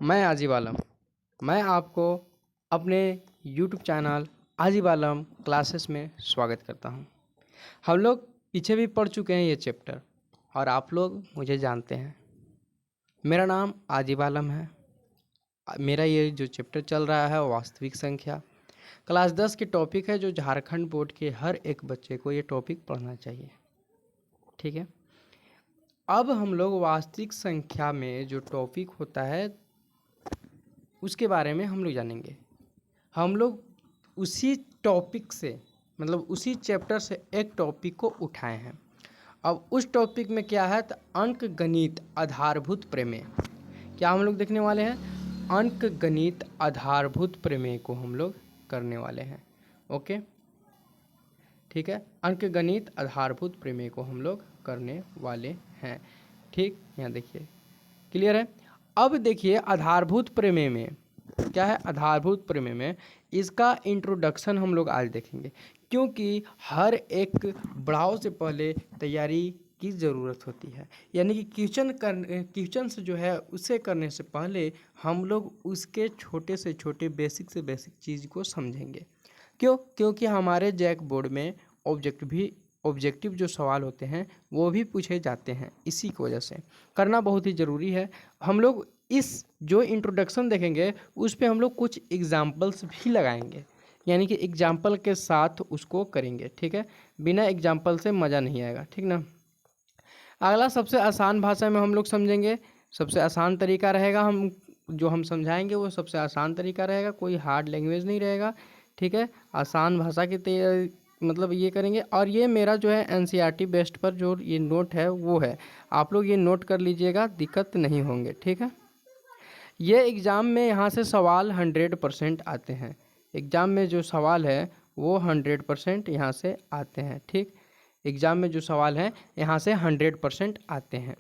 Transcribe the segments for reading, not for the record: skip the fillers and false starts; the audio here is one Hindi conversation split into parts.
मैं आजिब आलम। मैं आपको अपने YouTube चैनल आजिब आलम क्लासेस में स्वागत करता हूं। हम लोग पीछे भी पढ़ चुके हैं ये चैप्टर और आप लोग मुझे जानते हैं। मेरा नाम आजिब आलम है। मेरा ये जो चैप्टर चल रहा है वास्तविक संख्या क्लास 10 के टॉपिक है, जो झारखंड बोर्ड के हर एक बच्चे को ये टॉपिक पढ़ना चाहिए। ठीक है, अब हम लोग वास्तविक संख्या में जो टॉपिक होता है उसके बारे में हम लोग जानेंगे। हम लोग उसी टॉपिक से मतलब उसी चैप्टर से एक टॉपिक को उठाए हैं। अब उस टॉपिक में क्या है तो अंक गणित आधारभूत प्रमेय। क्या हम लोग देखने वाले हैं? अंक गणित आधारभूत प्रमेय को हम लोग करने वाले हैं। ओके, ठीक है, अंक गणित आधारभूत प्रमेय को हम लोग करने वाले हैं। ठीक, यहाँ देखिए, क्लियर है। अब देखिए आधारभूत प्रमेय में क्या है। आधारभूत प्रमेय में इसका इंट्रोडक्शन हम लोग आज देखेंगे, क्योंकि हर एक पड़ाव से पहले तैयारी की ज़रूरत होती है। यानी कि क्वेश्चन से जो है उसे करने से पहले हम लोग उसके छोटे से छोटे बेसिक से बेसिक चीज़ को समझेंगे। क्यों? क्योंकि हमारे जैक बोर्ड में ऑब्जेक्टिव जो सवाल होते हैं वो भी पूछे जाते हैं। इसी की वजह से करना बहुत ही ज़रूरी है। हम लोग इस जो इंट्रोडक्शन देखेंगे उस पे हम लोग कुछ एग्जाम्पल्स भी लगाएंगे, यानी कि एग्जाम्पल के साथ उसको करेंगे। ठीक है, बिना एग्जाम्पल से मज़ा नहीं आएगा। ठीक ना। अगला सबसे आसान भाषा में हम लोग समझेंगे। सबसे आसान तरीका रहेगा, हम समझाएंगे वो सबसे आसान तरीका रहेगा, कोई हार्ड लैंग्वेज नहीं रहेगा। ठीक है, आसान भाषा की मतलब ये करेंगे। और ये मेरा जो है NCERT बेस्ड पर जो ये नोट है वो है, आप लोग ये नोट कर लीजिएगा, दिक्कत नहीं होंगे। ठीक है, ये एग्ज़ाम में यहाँ से सवाल 100% आते हैं। एग्ज़ाम में जो सवाल है वो 100% यहाँ से आते हैं। ठीक, एग्ज़ाम में जो सवाल है यहाँ से 100% आते हैं।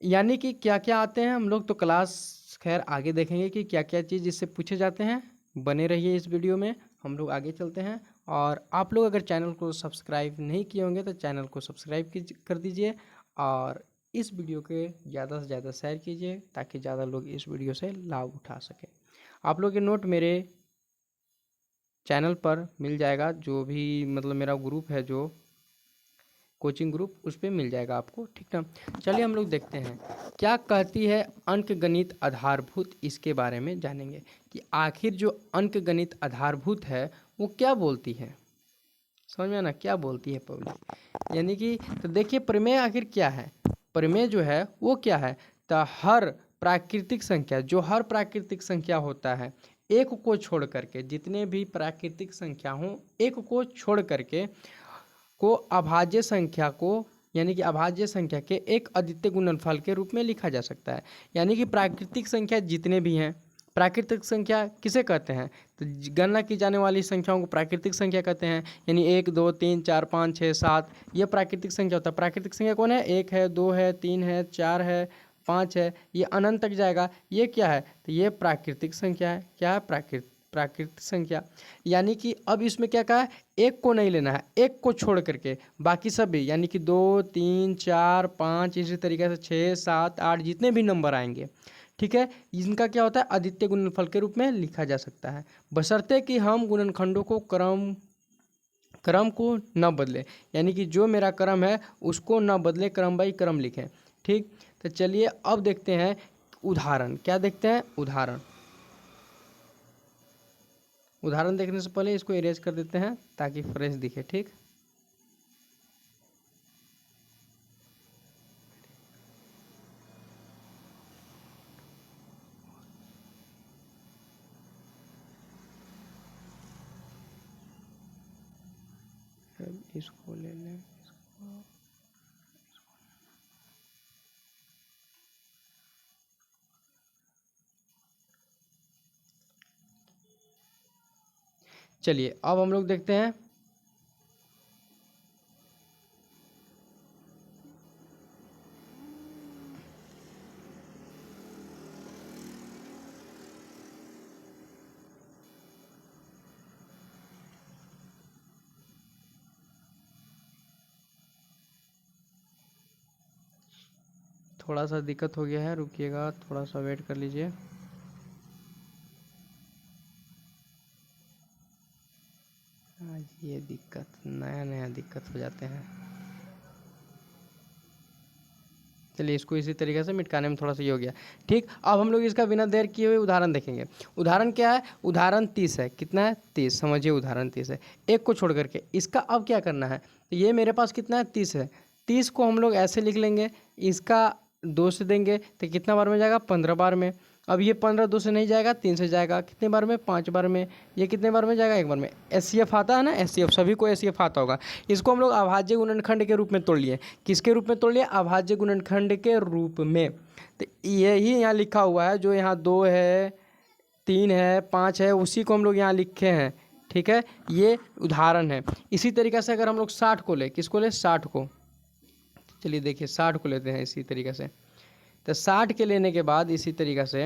यानी कि क्या क्या आते हैं हम लोग तो क्लास खैर आगे देखेंगे कि क्या क्या चीज़ इससे पूछे जाते हैं। बने रहिए इस वीडियो में, हम लोग आगे चलते हैं। और आप लोग अगर चैनल को सब्सक्राइब नहीं किए होंगे तो चैनल को सब्सक्राइब कर दीजिए और इस वीडियो के ज़्यादा से ज़्यादा शेयर कीजिए ताकि ज़्यादा लोग इस वीडियो से लाभ उठा सकें। आप लोग के नोट मेरे चैनल पर मिल जाएगा, जो भी मतलब मेरा ग्रुप है जो कोचिंग ग्रुप, उस पर मिल जाएगा आपको। ठीक ना। चलिए हम लोग देखते हैं क्या कहती है अंक गणित आधारभूत। इसके बारे में जानेंगे कि आखिर जो अंक गणित आधारभूत है वो क्या बोलती है। समझ में ना, क्या बोलती है पब्लिक। यानी कि तो देखिए प्रमेय आखिर क्या है। प्रमेय जो है वो क्या है तो हर प्राकृतिक संख्या, जो हर प्राकृतिक संख्या होता है, एक को छोड़ करके, जितने भी प्राकृतिक संख्या हों एक को छोड़ करके को अभाज्य संख्या को, यानी कि अभाज्य संख्या के एक अद्वितीय गुणनफल के रूप में लिखा जा सकता है। यानी कि प्राकृतिक संख्या जितने भी हैं, प्राकृतिक संख्या किसे कहते हैं तो गणना की जाने वाली संख्याओं को प्राकृतिक संख्या कहते हैं। यानी 1 2 3 4 5 6 7 ये प्राकृतिक संख्या होता है। प्राकृतिक संख्या कौन है? 1 है, 2 है, 3 है, 4 है, 5 है, ये अनंत तक जाएगा। ये क्या है तो ये प्राकृतिक संख्या है। क्या है? प्राकृतिक संख्या। यानी कि अब इसमें क्या कहा है, एक को नहीं लेना है, एक को छोड़ करके बाकी सभी, यानी कि 2 3 4 5 इसी तरीके से 6 7 8 जितने भी नंबर आएंगे, ठीक है, इनका क्या होता है अद्वितीय गुणनफल के रूप में लिखा जा सकता है, बशर्ते कि हम गुणनखंडों को क्रम को न बदले। यानी कि जो मेरा क्रम है उसको न बदले, क्रम बाई क्रम लिखें। ठीक, तो चलिए अब देखते हैं उदाहरण। क्या देखते हैं? उदाहरण देखने से पहले इसको इरेज कर देते हैं ताकि फ्रेश दिखे। ठीक, इसको ले लें। चलिए अब हम लोग देखते हैं थोड़ा सा दिक्कत हो गया है, रुकिएगा, थोड़ा सा वेट कर लीजिए। आज ये दिक्कत, नया नया दिक्कत हो जाते हैं। चलिए इसको इसी तरीके से मिटकाने में थोड़ा सा ये हो गया। ठीक, अब हम लोग इसका बिना देर किए हुए उदाहरण देखेंगे। उदाहरण क्या है? उदाहरण 30 है। कितना है? 30। समझिए उदाहरण 30 है, एक को छोड़ करके। इसका अब क्या करना है? तो ये मेरे पास कितना है? 30 है। 30 को हम लोग ऐसे लिख लेंगे, इसका 2 से देंगे तो कितना बार में जाएगा? 15 बार में। अब ये 15 2 से नहीं जाएगा, 3 से जाएगा। कितने बार में? 5 बार में। ये कितने बार में जाएगा? 1 बार में। एचसीएफ आता है ना, एचसीएफ सभी को एचसीएफ आता होगा। इसको हम लोग अभाज्य गुणनखंड के रूप में तोड़ लिए। किसके रूप में तोड़ लिए? अभाज्य गुणनखंड के रूप में। तो यही यहाँ लिखा हुआ है, जो यहाँ 2 है, 3 है, 5 है, उसी को हम लोग यहाँ लिखे हैं। ठीक है, ये उदाहरण है। इसी तरीके से अगर हम लोग 60 को ले, किसको ले? 60 को। चलिए देखिए 60 को लेते हैं इसी तरीके से। तो 60 के लेने के बाद इसी तरीक़ा से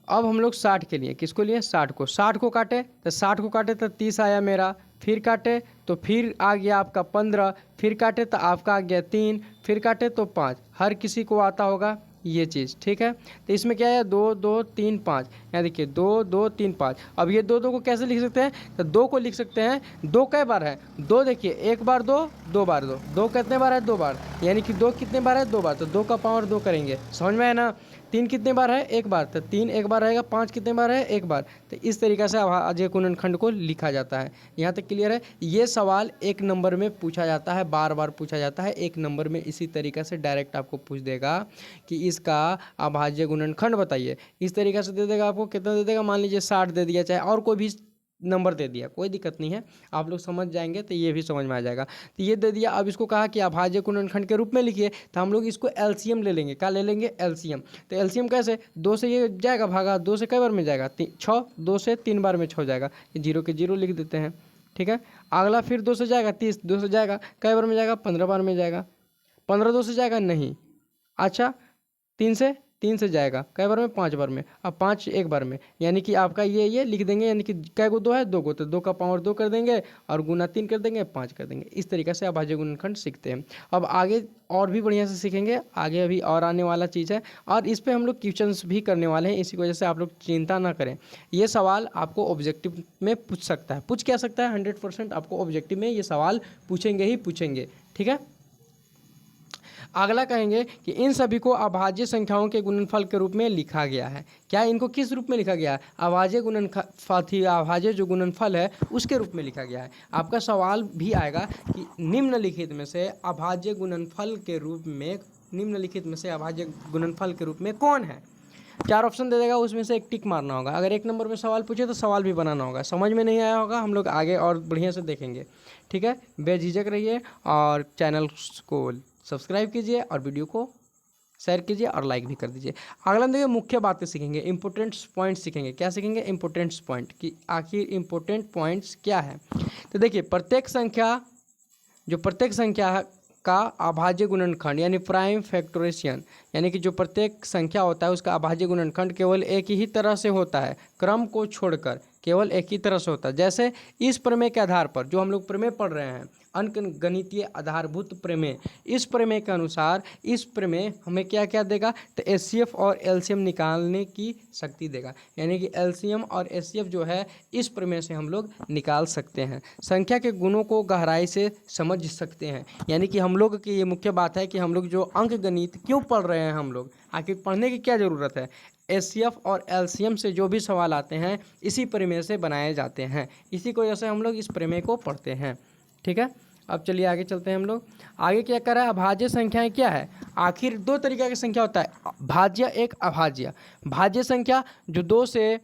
अब हम लोग 60 के लिए, किसको लिए? 60 को। 60 को काटे तो 60 को काटे तो 30 आया मेरा, फिर काटे तो फिर आ गया आपका 15, फिर काटे तो आपका आ गया 3, फिर काटे तो 5। हर किसी को आता होगा ये चीज़। ठीक है, तो इसमें क्या है? 2 2 3 5। यहाँ देखिए 2 2 3 5। अब ये 2 2 को कैसे लिख सकते हैं? तो 2 को लिख सकते हैं, 2 कई बार है? 2 देखिए, 1 बार 2, 2 बार 2, 2 कितने बार है? 2 बार। यानी कि 2 कितने बार है? 2 बार। तो 2 का पावर 2 करेंगे, समझ में है ना? 3 कितने बार है? 1 बार। तो 3 1 बार रहेगा। 5 कितने बार है? 1 बार। तो इस तरीक़े से अभाज्य गुणनखंड को लिखा जाता है। यहाँ तक क्लियर है? ये सवाल 1 नंबर में पूछा जाता है, बार बार पूछा जाता है। 1 नंबर में इसी तरीक़े से डायरेक्ट आपको पूछ देगा कि इसका अभाज्य गुणनखंड बताइए। इस तरीके से दे देगा आपको। कितना दे देगा? मान लीजिए 60 दे दिया, चाहे और कोई भी नंबर दे दिया, कोई दिक्कत नहीं है। आप लोग समझ जाएंगे तो ये भी समझ में आ जाएगा। तो ये दे दिया। अब इसको कहा कि अभाज्य गुणनखंड के रूप में लिखिए, तो हम लोग इसको एलसीएम ले लेंगे। क्या ले लेंगे? एलसीएम। तो एलसीएम कैसे? 2 से ये जाएगा भागा, 2 से कई बार में जाएगा? 6। 2 से 3 बार में 6 जाएगा। ये 0 के 0 लिख देते हैं। ठीक है, अगला फिर 2 से जाएगा 30, 2 से जाएगा कई बार में जाएगा? 15 बार में जाएगा। 15 2 से जाएगा? नहीं। अच्छा, 3 से जाएगा कई बार में? 5 बार में। अब 5 1 बार में, यानी कि आपका ये लिख देंगे। यानी कि कै को 2 है? 2 को। तो 2 का पावर 2 कर देंगे और गुना 3 कर देंगे, 5 कर देंगे। इस तरीके से अभाज्य गुणनखंड सीखते हैं। अब आगे और भी बढ़िया से सीखेंगे, आगे अभी और आने वाला चीज़ है, और इस पर हम लोग क्वेश्चंस भी करने वाले हैं। इसी वजह से आप लोग चिंता ना करें। ये सवाल आपको ऑब्जेक्टिव में पूछ सकता है, पूछ क्या सकता है? 100% आपको ऑब्जेक्टिव में ये सवाल पूछेंगे ही पूछेंगे। ठीक है, अगला कहेंगे कि इन सभी को अभाज्य संख्याओं के गुणनफल के रूप में लिखा गया है। क्या इनको किस रूप में लिखा गया है? अभाज्य गुणनफल, अभाज्य जो गुणनफल है उसके रूप में लिखा गया है। आपका सवाल भी आएगा कि निम्नलिखित में से अभाज्य गुणनफल के रूप में, निम्नलिखित में से अभाज्य गुणनफल के रूप में कौन है? 4 ऑप्शन दे देगा, उसमें से एक टिक मारना होगा। अगर 1 नंबर में सवाल पूछे तो सवाल भी बनाना होगा। समझ में नहीं आया होगा, हम लोग आगे और बढ़िया से देखेंगे। ठीक है, बेझिझक रहिए और चैनल को सब्सक्राइब कीजिए और वीडियो को शेयर कीजिए और लाइक भी कर दीजिए। अगला देखिए मुख्य बातें सीखेंगे, इंपॉर्टेंट पॉइंट्स सीखेंगे। क्या सीखेंगे? इंपॉर्टेंट पॉइंट, कि आखिर इंपॉर्टेंट पॉइंट्स क्या है। तो देखिए प्रत्येक संख्या का अभाज्य गुणनखंड यानी प्राइम फैक्टोरेशन, यानी कि जो प्रत्येक संख्या होता है उसका अभाज्य गुणनखंड केवल एक ही तरह से होता है, क्रम को छोड़कर केवल एक ही तरह से होता है। जैसे इस प्रमेय के आधार पर, जो हम लोग प्रमेय पढ़ रहे हैं, अंकगणितीय आधारभूत प्रमेय, इस प्रमेय के अनुसार इस प्रमेय हमें क्या क्या देगा? तो एचसीएफ और एलसीएम निकालने की शक्ति देगा। यानी कि एलसीएम और एचसीएफ जो है इस प्रमेय से हम लोग निकाल सकते हैं। संख्या के गुणों को गहराई से समझ सकते हैं। यानी कि हम लोग की ये मुख्य बात है कि हम लोग जो अंकगणित क्यों पढ़ रहे हैं, हम लोग आखिर पढ़ने की क्या ज़रूरत है? एचसीएफ और एलसीएम से जो भी सवाल आते हैं इसी प्रमेय से बनाए जाते हैं। इसी की वजह से हम लोग इस प्रमेय को पढ़ते हैं। ठीक है, अब चलिए आगे चलते हैं। हम लोग आगे क्या कर रहा है? अभाज्य संख्याएं क्या है? आखिर 2 तरीके की संख्या होता है, भाज्य एक अभाज्य। भाज्य संख्या जो 2 से,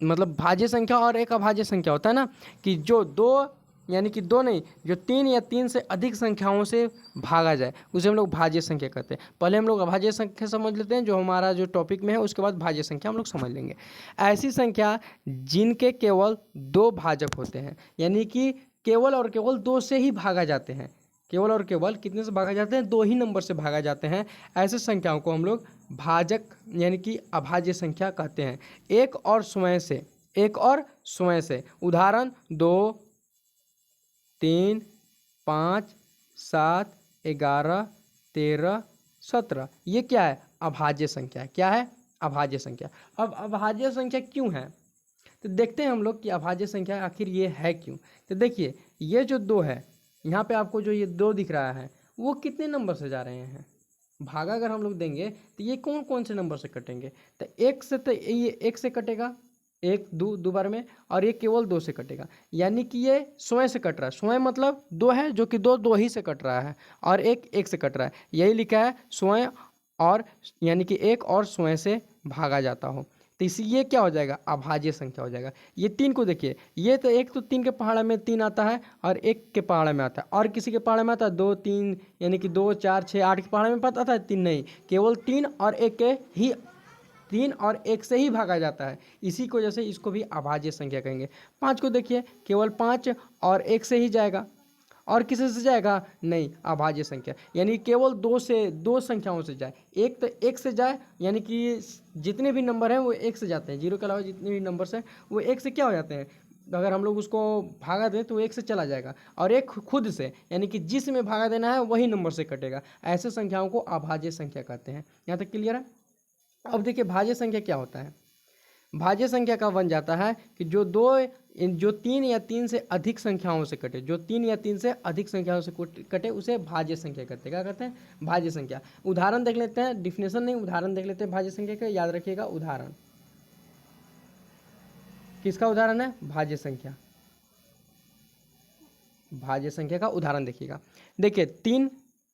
मतलब भाज्य संख्या और एक अभाज्य संख्या होता है ना, कि जो 2 यानी कि 2 नहीं, जो 3 या 3 से अधिक संख्याओं से भागा जाए उसे हम लोग भाज्य संख्या कहते हैं। पहले हम लोग अभाज्य संख्या समझ लेते हैं, जो हमारा जो टॉपिक में है, उसके बाद भाज्य संख्या हम लोग समझ लेंगे। ऐसी संख्या जिनके केवल 2 भाजक होते हैं, यानी कि केवल और केवल 2 से ही भागा जाते हैं। केवल और केवल कितने से भागा जाते हैं? 2 ही नंबर से भागा जाते हैं। ऐसे संख्याओं को हम लोग भाजक यानी कि अभाज्य संख्या कहते हैं। एक और स्वयं से, उदाहरण 2 3 5 7 11 13 17, ये क्या है? अभाज्य संख्या। क्या है? अभाज्य संख्या। अब अभाज्य संख्या क्यों है? तो देखते हैं हम लोग कि अभाज्य संख्या आखिर ये है क्यों। तो देखिए ये जो 2 है, यहाँ पे आपको जो ये 2 दिख रहा है वो कितने नंबर से जा रहे हैं, भागा अगर हम लोग देंगे तो ये कौन कौन से नंबर से कटेंगे। तो एक से, तो ये एक से कटेगा, एक दो बार में, और ये केवल 2 से कटेगा, यानी कि ये स्वयं से कट रहा है। स्वयं मतलब 2 है जो कि दो ही से कट रहा है, और एक से कट रहा है, यही लिखा है स्वयं, और यानी कि एक और स्वयं से भागा जाता हो। तो इसी ये क्या हो जाएगा, अभाज्य संख्या हो जाएगा। ये 3 को देखिए, ये तो एक तो 3 के पहाड़ा में 3 आता है, और 1 के पहाड़ा में आता है, और किसी के पहाड़ा में आता है 2 3, यानी कि 2 4 6 8 के पहाड़ा में पता आता है 3 नहीं, केवल 3 और 1 के ही, 3 और 1 से ही भागा जाता है। इसी की वजह से इसको भी अभाज्य संख्या कहेंगे। 5 को देखिए, केवल 5 और 1 से ही जाएगा, और किसी से जाएगा नहीं, अभाज्य संख्या, यानी केवल 2 संख्याओं से जाए। एक तो 1 से जाए, यानी कि जितने भी नंबर हैं वो 1 से जाते हैं, 0 के अलावा जितने भी नंबर्स हैं वो 1 से क्या हो जाते हैं, अगर हम लोग उसको भागा दें तो 1 से चला जाएगा। और एक खुद से, यानी कि जिसमें भागा देना है वही नंबर से कटेगा। ऐसे संख्याओं को अभाज्य संख्या कहते हैं। यहाँ तक क्लियर है। अब देखिए भाज्य संख्या क्या होता है। भाज्य संख्या का बन जाता है कि जो 3 या 3 से अधिक संख्याओं से कटे, जो 3 या 3 से अधिक संख्याओं से कटे उसे भाज्य संख्या कहते हैं। क्या कहते हैं, भाज्य संख्या। उदाहरण देख लेते हैं, डिफिनेशन नहीं, उदाहरण देख लेते हैं भाज्य संख्या का। याद रखिएगा उदाहरण, किसका उदाहरण है, भाज्य संख्या। भाज्य संख्या का उदाहरण देखिएगा। देखिए 3,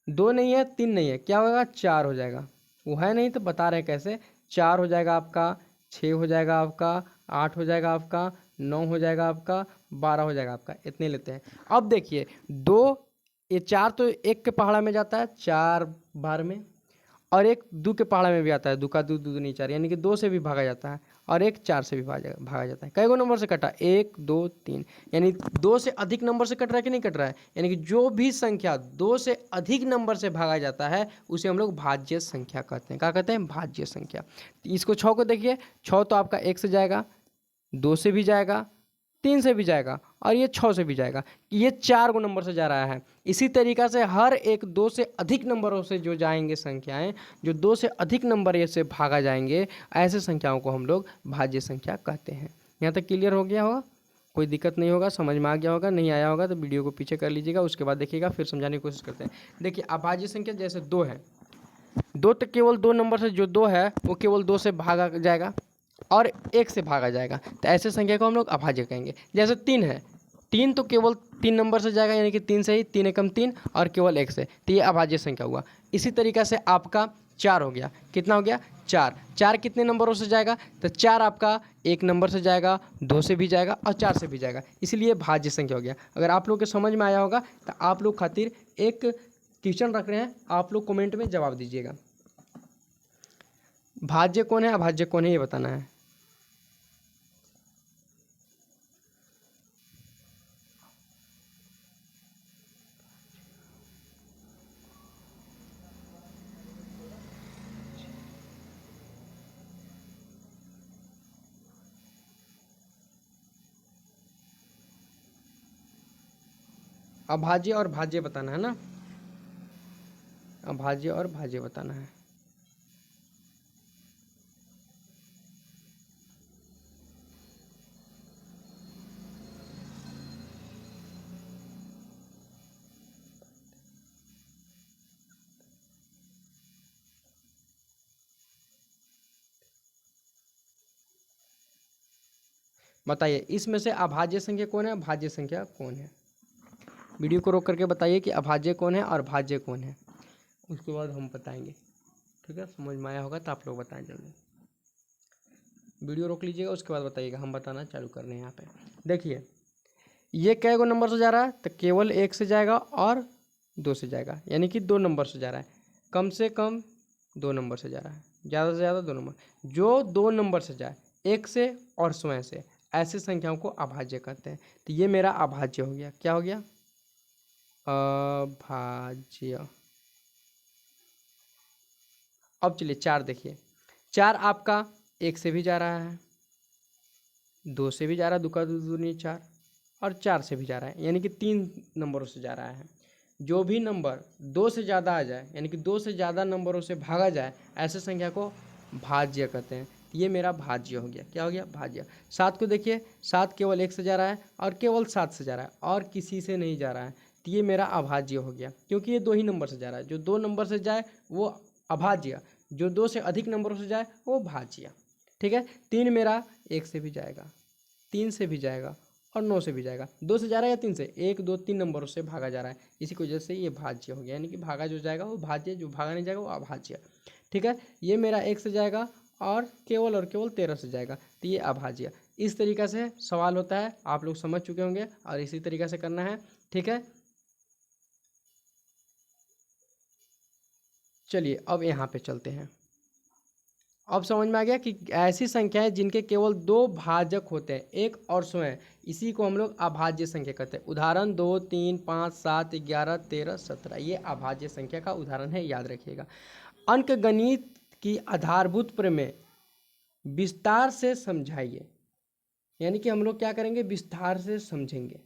2 नहीं है, 3 नहीं है, क्या होगा, 4 हो जाएगा। वो है नहीं तो बता रहे हैं कैसे। 4 हो जाएगा आपका, 6 हो जाएगा आपका, 8 हो जाएगा आपका, 9 हो जाएगा आपका, 12 हो जाएगा आपका, इतने लेते हैं। अब देखिए 2, ये 4 तो 1 के पहाड़ा में जाता है 4 बार में, और एक 2 के पहाड़ा में भी आता है, 2 का 2 2 नहीं 4, यानी कि 2 से भी भागा जाता है, और एक 4 से भी भागा जाता है। कई गो नंबर से कटा, 1 2 3, यानी 2 से अधिक नंबर से कट रहा है कि नहीं कट रहा है, यानी कि जो भी संख्या 2 से अधिक नंबर से भागा जाता है उसे हम लोग भाज्य संख्या कहते हैं। क्या कहते हैं, भाज्य संख्या। इसको 6 को देखिए, 6 तो आपका 1 से जाएगा, 2 से भी जाएगा, 3 से भी जाएगा, और ये 6 से भी जाएगा। ये 4 गो नंबर से जा रहा है। इसी तरीक़ा से हर एक 2 से अधिक नंबरों से जो जाएंगे संख्याएं, जो 2 से अधिक नंबर से भागा जाएंगे, ऐसे संख्याओं को हम लोग भाज्य संख्या कहते हैं। यहाँ तक क्लियर हो गया होगा, कोई दिक्कत नहीं होगा, समझ में आ गया होगा। नहीं आया होगा तो वीडियो को पीछे कर लीजिएगा, उसके बाद देखिएगा, फिर समझाने की कोशिश करते हैं। देखिए अभाज्य संख्या जैसे 2 है, 2 तो केवल 2 नंबर से, जो 2 है वो केवल 2 से भागा जाएगा और 1 से भागा जाएगा, तो ऐसे संख्या को हम लोग अभाज्य कहेंगे। जैसे 3 है, 3 तो केवल 3 नंबर से जाएगा, यानी कि 3 से ही, 3 एकम 3, और केवल 1 से, तो ये अभाज्य संख्या हुआ। इसी तरीक़ा से आपका 4 हो गया, कितना हो गया, 4। 4 कितने नंबरों से जाएगा, तो 4 आपका 1 नंबर से जाएगा, 2 से भी जाएगा, और 4 से भी जाएगा, इसलिए भाज्य संख्या हो गया। अगर आप लोग के समझ में आया होगा तो आप लोग खातिर एक क्वेश्चन रख रहे हैं, आप लोग कमेंट में जवाब दीजिएगा। भाज्य कौन है, अभाज्य कौन है, ये बताना है। अभाज्य और भाज्य बताना है ना, अभाज्य और भाज्य बताना है। बताइए इसमें से अभाज्य संख्या कौन है, भाज्य संख्या कौन है। वीडियो को रोक करके बताइए कि अभाज्य कौन है और भाज्य कौन है, उसके बाद हम बताएंगे। ठीक है, समझ में आया होगा तो आप लोग बताएं जल्दी। वीडियो रोक लीजिएगा, उसके बाद बताइएगा, हम बताना चालू कर रहे हैं। यहाँ पे देखिए ये कै गो नंबर से जा रहा है, तो केवल 1 से जाएगा और 2 से जाएगा, यानी कि 2 नंबर से जा रहा है। कम से कम 2 नंबर से जा रहा है, ज़्यादा से ज़्यादा 2 नंबर। जो 2 नंबर से जाए, 1 से और स्वयं से, ऐसी संख्याओं को अभाज्य कहते हैं। तो ये मेरा अभाज्य हो गया। क्या हो गया, अभाज्य। अब चलिए 4 देखिए, 4 आपका 1 से भी जा रहा है, 2 से भी जा रहा है, 2 का 2 दूनी 4, और 4 से भी जा रहा है, यानी कि 3 नंबरों से जा रहा है। जो भी नंबर 2 से ज़्यादा आ जाए, यानी कि 2 से ज़्यादा नंबरों से भागा जाए, ऐसे संख्या को भाज्य कहते हैं। ये मेरा भाज्य हो गया। क्या हो गया? भाज्य। 7 को देखिए, 7 केवल 1 से जा रहा है और केवल 7 से जा रहा है और किसी से नहीं जा रहा है, तो ये मेरा अभाज्य हो गया, क्योंकि ये 2 ही नंबर से जा रहा है। जो 2 नंबर से जाए वो अभाज्य, जो 2 से अधिक नंबरों से जाए वो भाज्य। ठीक है। 3 मेरा 1 से भी जाएगा, 3 से भी जाएगा और 9 से भी जाएगा। 2 से जा रहा है या 3 से? 1 2 3 नंबरों से भागा जा रहा है, इसी की वजह से ये भाज्य हो गया। यानी कि भागा जो जाएगा वो भाज्य, जो भागा नहीं जाएगा वो अभाज्य। ठीक है। ये मेरा 1 से जाएगा और केवल 13 से जाएगा, तो ये अभाज्य। इस तरीक़ा से सवाल होता है, आप लोग समझ चुके होंगे और इसी तरीक़ा से करना है। ठीक है। चलिए अब यहाँ पे चलते हैं। अब समझ में आ गया कि ऐसी संख्याएं जिनके केवल 2 भाजक होते हैं, 1 और स्वयं, इसी को हम लोग अभाज्य संख्या कहते हैं। उदाहरण 2 3 5 7 11 13 17, ये अभाज्य संख्या का उदाहरण है, याद रखिएगा। अंकगणित की आधारभूत प्रमेय विस्तार से समझाइए। यानी कि हम लोग क्या करेंगे? विस्तार से समझेंगे।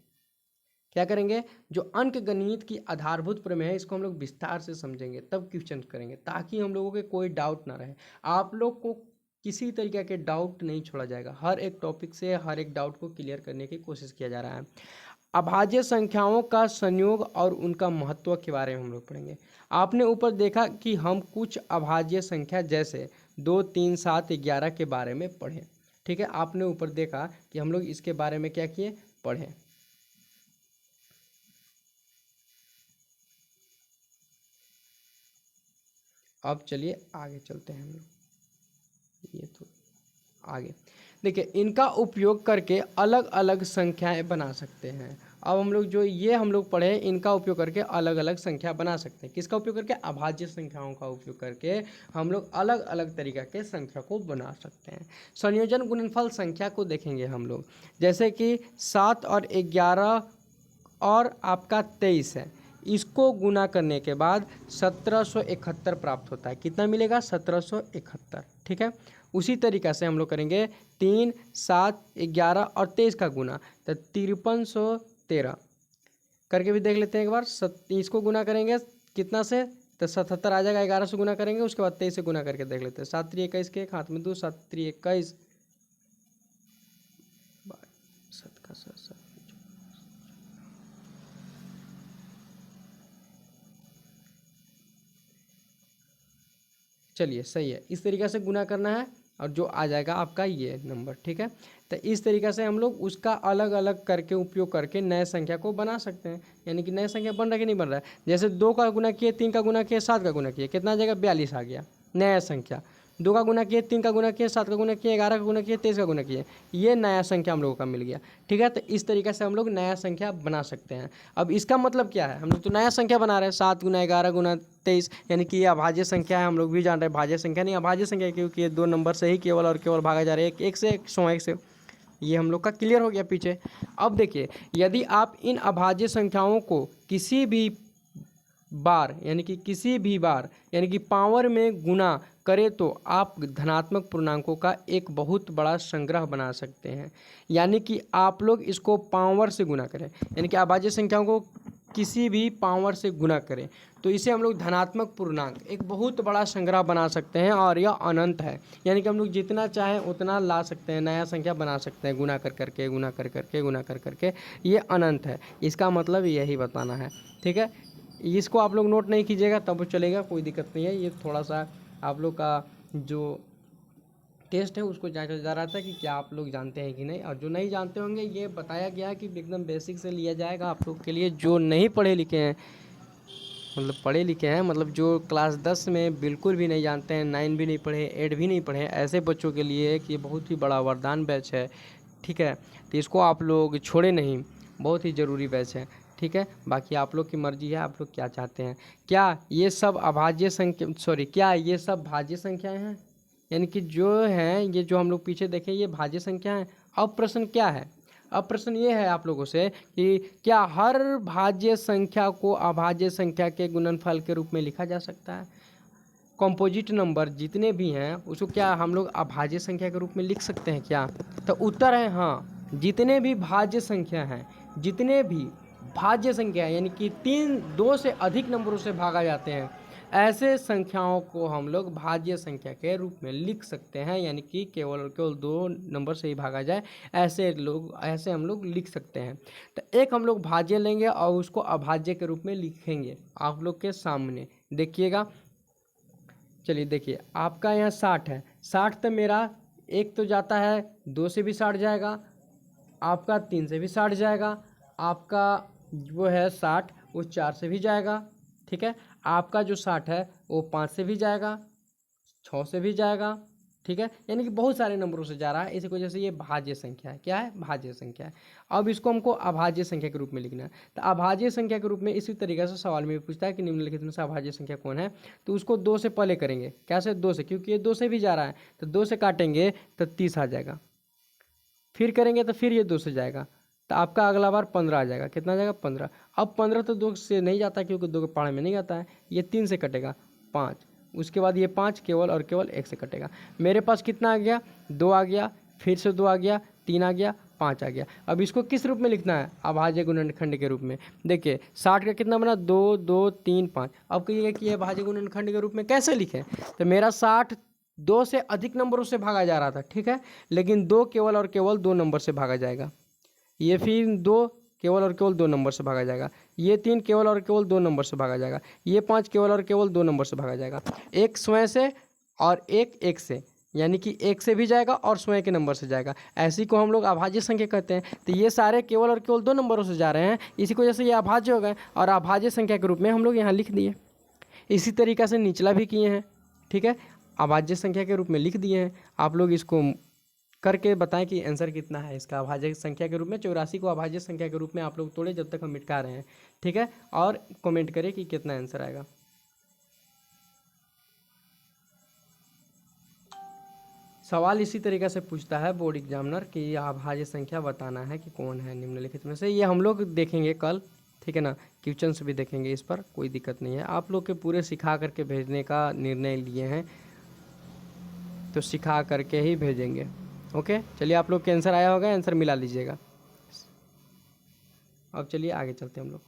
क्या करेंगे? जो अंकगणित की आधारभूत प्रमेय है, इसको हम लोग विस्तार से समझेंगे, तब क्वेश्चन करेंगे, ताकि हम लोगों के कोई डाउट ना रहे। आप लोग को किसी तरीके के डाउट नहीं छोड़ा जाएगा। हर एक टॉपिक से हर एक डाउट को क्लियर करने की कोशिश किया जा रहा है। अभाज्य संख्याओं का संयोग और उनका महत्व के बारे में हम लोग पढ़ेंगे। आपने ऊपर देखा कि हम कुछ अभाज्य संख्या जैसे 2 3 7 11 के बारे में पढ़े। ठीक है। आपने ऊपर देखा कि हम लोग इसके बारे में क्या किए? पढ़े। अब चलिए आगे चलते हैं हम लोग। ये तो आगे देखिए, इनका उपयोग करके अलग अलग संख्याएं बना सकते हैं। अब हम लोग जो ये हम लोग पढ़े, इनका उपयोग करके अलग अलग संख्या बना सकते हैं। किसका उपयोग करके? अभाज्य संख्याओं का उपयोग करके हम लोग अलग अलग तरीक़ा के संख्या को बना सकते हैं। संयोजन गुणनफल संख्या को देखेंगे हम लोग, जैसे कि 7 और 11 और आपका 23 है, इसको गुना करने के बाद 1771 प्राप्त होता है। कितना मिलेगा? 1771। ठीक है। उसी तरीक़ा से हम लोग करेंगे 3 7 11 और 23 का गुना, तो 5313 करके भी देख लेते हैं एक बार। इसको गुना करेंगे कितना से? तो 77 आ जाएगा। 11 से गुना करेंगे, उसके बाद 23 से गुना करके देख लेते हैं। 7 3 21 के एक हाथ में 2, 7 3 21 7 का 7 7। चलिए सही है, इस तरीक़े से गुना करना है और जो आ जाएगा आपका ये नंबर। ठीक है। तो इस तरीक़े से हम लोग उसका अलग अलग करके उपयोग करके नए संख्या को बना सकते हैं। यानी कि नए संख्या बन रहा है कि नहीं बन रहा है? जैसे 2 का गुना किए, 3 का गुना किए, 7 का गुना किए, कितना आ जाएगा? 42 आ गया नया संख्या। 2 का गुना किए, 3 का गुना किए, 7 का गुना किए, 11 का गुना किए, 23 का गुना किए, ये नया संख्या हम लोगों का मिल गया। ठीक है। तो इस तरीके से हम लोग नया संख्या बना सकते हैं। अब इसका मतलब क्या है? हम लोग तो नया संख्या बना रहे हैं, 7 गुना 11 गुना 23, यानी कि ये अभाज्य संख्या है। हम लोग भी जान रहे हैं भाज्य संख्या नहीं, अभाज्य संख्या, क्योंकि ये 2 नंबर से ही केवल और केवल भागा जा रहा है, एक से 101 से। ये हम लोग का क्लियर हो गया पीछे। अब देखिए, यदि आप इन अभाज्य संख्याओं को किसी भी बार यानी कि पावर में गुना करें, तो आप धनात्मक पूर्णांकों का एक बहुत बड़ा संग्रह बना सकते हैं। यानी कि आप लोग इसको पावर से गुना करें, यानी कि अभाज्य संख्याओं को किसी भी पावर से गुना करें, तो इसे हम लोग धनात्मक पूर्णांक एक बहुत बड़ा संग्रह बना सकते हैं, और यह अनंत है। यानी कि हम लोग जितना चाहें उतना ला सकते हैं, नया संख्या बना सकते हैं, गुना कर करके ये अनंत है। इसका मतलब यही बताना है। ठीक है। इसको आप लोग नोट नहीं कीजिएगा तब चलेगा, कोई दिक्कत नहीं है। ये थोड़ा सा आप लोग का जो टेस्ट है उसको जांचा जा रहा था कि क्या आप लोग जानते हैं कि नहीं, और जो नहीं जानते होंगे ये बताया गया है कि एकदम बेसिक से लिया जाएगा आप लोग के लिए। जो नहीं पढ़े लिखे हैं, मतलब जो क्लास 10 में बिल्कुल भी नहीं जानते हैं, 9 भी नहीं पढ़े, 8 भी नहीं पढ़े, ऐसे बच्चों के लिए कि बहुत ही बड़ा वरदान बैच है। ठीक है। तो इसको आप लोग छोड़े नहीं, बहुत ही ज़रूरी बैच है। ठीक है। बाकी आप लोग की मर्जी है, आप लोग क्या चाहते हैं। क्या ये सब क्या ये सब भाज्य संख्याएं हैं? यानी कि जो हैं, ये जो हम लोग पीछे देखें, ये भाज्य संख्या हैं। अब प्रश्न क्या है? अब प्रश्न ये है आप लोगों से कि क्या हर भाज्य संख्या को अभाज्य संख्या के गुणनफल के रूप में लिखा जा सकता है? कंपोजिट नंबर जितने भी हैं उसको क्या हम लोग अभाज्य संख्या के रूप में लिख सकते हैं क्या? तो उत्तर है हाँ। जितने भी भाज्य संख्या हैं, यानी कि 2 से अधिक नंबरों से भागा जाते हैं, ऐसे संख्याओं को हम लोग भाज्य संख्या के रूप में लिख सकते हैं, यानी कि केवल और केवल 2 नंबर से ही भागा जाए ऐसे हम लोग लिख सकते हैं। तो एक हम लोग भाज्य लेंगे और उसको अभाज्य के रूप में लिखेंगे आप लोग के सामने, देखिएगा। चलिए देखिए, आपका यहाँ 60 है, 60 तो मेरा एक तो जाता है 2 से भी 60 जाएगा, आपका 3 से भी 60 जाएगा, आपका वो है 60 वो 4 से भी जाएगा, ठीक है। आपका जो 60 है वो 5 से भी जाएगा, 6 से भी जाएगा, ठीक है। यानी कि बहुत सारे नंबरों से जा रहा है, इसी वजह से ये भाज्य संख्या है। क्या है? भाज्य संख्या है। अब इसको हमको अभाज्य संख्या के रूप में लिखना है। तो अभाज्य संख्या के रूप में इसी तरीके से सवाल में भी पूछता है कि निम्नलिखित में से अभाज्य संख्या कौन है, तो उसको 2 से पहले करेंगे। कैसे? 2 से, क्योंकि ये 2 से भी जा रहा है, तो 2 से काटेंगे तो 30 आ जाएगा। फिर करेंगे तो फिर ये 2 से जाएगा, तो आपका अगला बार 15 आ जाएगा। कितना आ जाएगा? 15। अब 15 तो 2 से नहीं जाता, क्योंकि 2 के पहाड़े में नहीं आता है। ये 3 से कटेगा 5, उसके बाद ये 5 केवल और केवल 1 से कटेगा। मेरे पास कितना आ गया? 2 आ गया, फिर से 2 आ गया, 3 आ गया, 5 आ गया। अब इसको किस रूप में लिखना है? अभाज्य गुणनखंड के रूप में। देखिए 60 का कितना बना? 2 2 3 5। अब कहिएगा कि ये अभाज्य गुणनखंड के रूप में कैसे लिखें? तो मेरा 60 2 से अधिक नंबरों से भागा जा रहा था, ठीक है, लेकिन 2 केवल और केवल 2 नंबर से भागा जाएगा। ये फिर 2 केवल और केवल 2 नंबर से भागा जाएगा। ये 3 केवल और केवल 2 नंबर से भागा जाएगा। ये 5 केवल और केवल 2 नंबर से भागा जाएगा। एक स्वयं से और एक से, यानी कि 1 से भी जाएगा और स्वयं के नंबर से जाएगा। ऐसी को हम लोग अभाज्य संख्या कहते हैं। तो ये सारे केवल और केवल 2 नंबरों से जा रहे हैं, इसी की वजह से ये अभाज्य हो गए और अभाज्य संख्या के रूप में हम लोग यहाँ लिख दिए। इसी तरीक़ा से निचला भी किए हैं, ठीक है, अभाज्य संख्या के रूप में लिख दिए हैं। आप लोग इसको करके बताएं कि आंसर कितना है इसका अभाज्य संख्या के रूप में। 84 को अभाज्य संख्या के रूप में आप लोग तोड़े जब तक हम मिटा रहे हैं, ठीक है, और कमेंट करें कि कितना आंसर आएगा। सवाल इसी तरीके से पूछता है बोर्ड एग्जामिनर कि अभाज्य संख्या बताना है कि कौन है निम्नलिखित में से। ये हम लोग देखेंगे कल, ठीक है ना, क्वेश्चंस भी देखेंगे, इस पर कोई दिक्कत नहीं है। आप लोग के पूरे सिखा करके भेजने का निर्णय लिए हैं, तो सिखा करके ही भेजेंगे। ओके, चलिए आप लोग के आंसर आया होगा, आंसर मिला लीजिएगा। अब चलिए आगे चलते हैं हम लोग।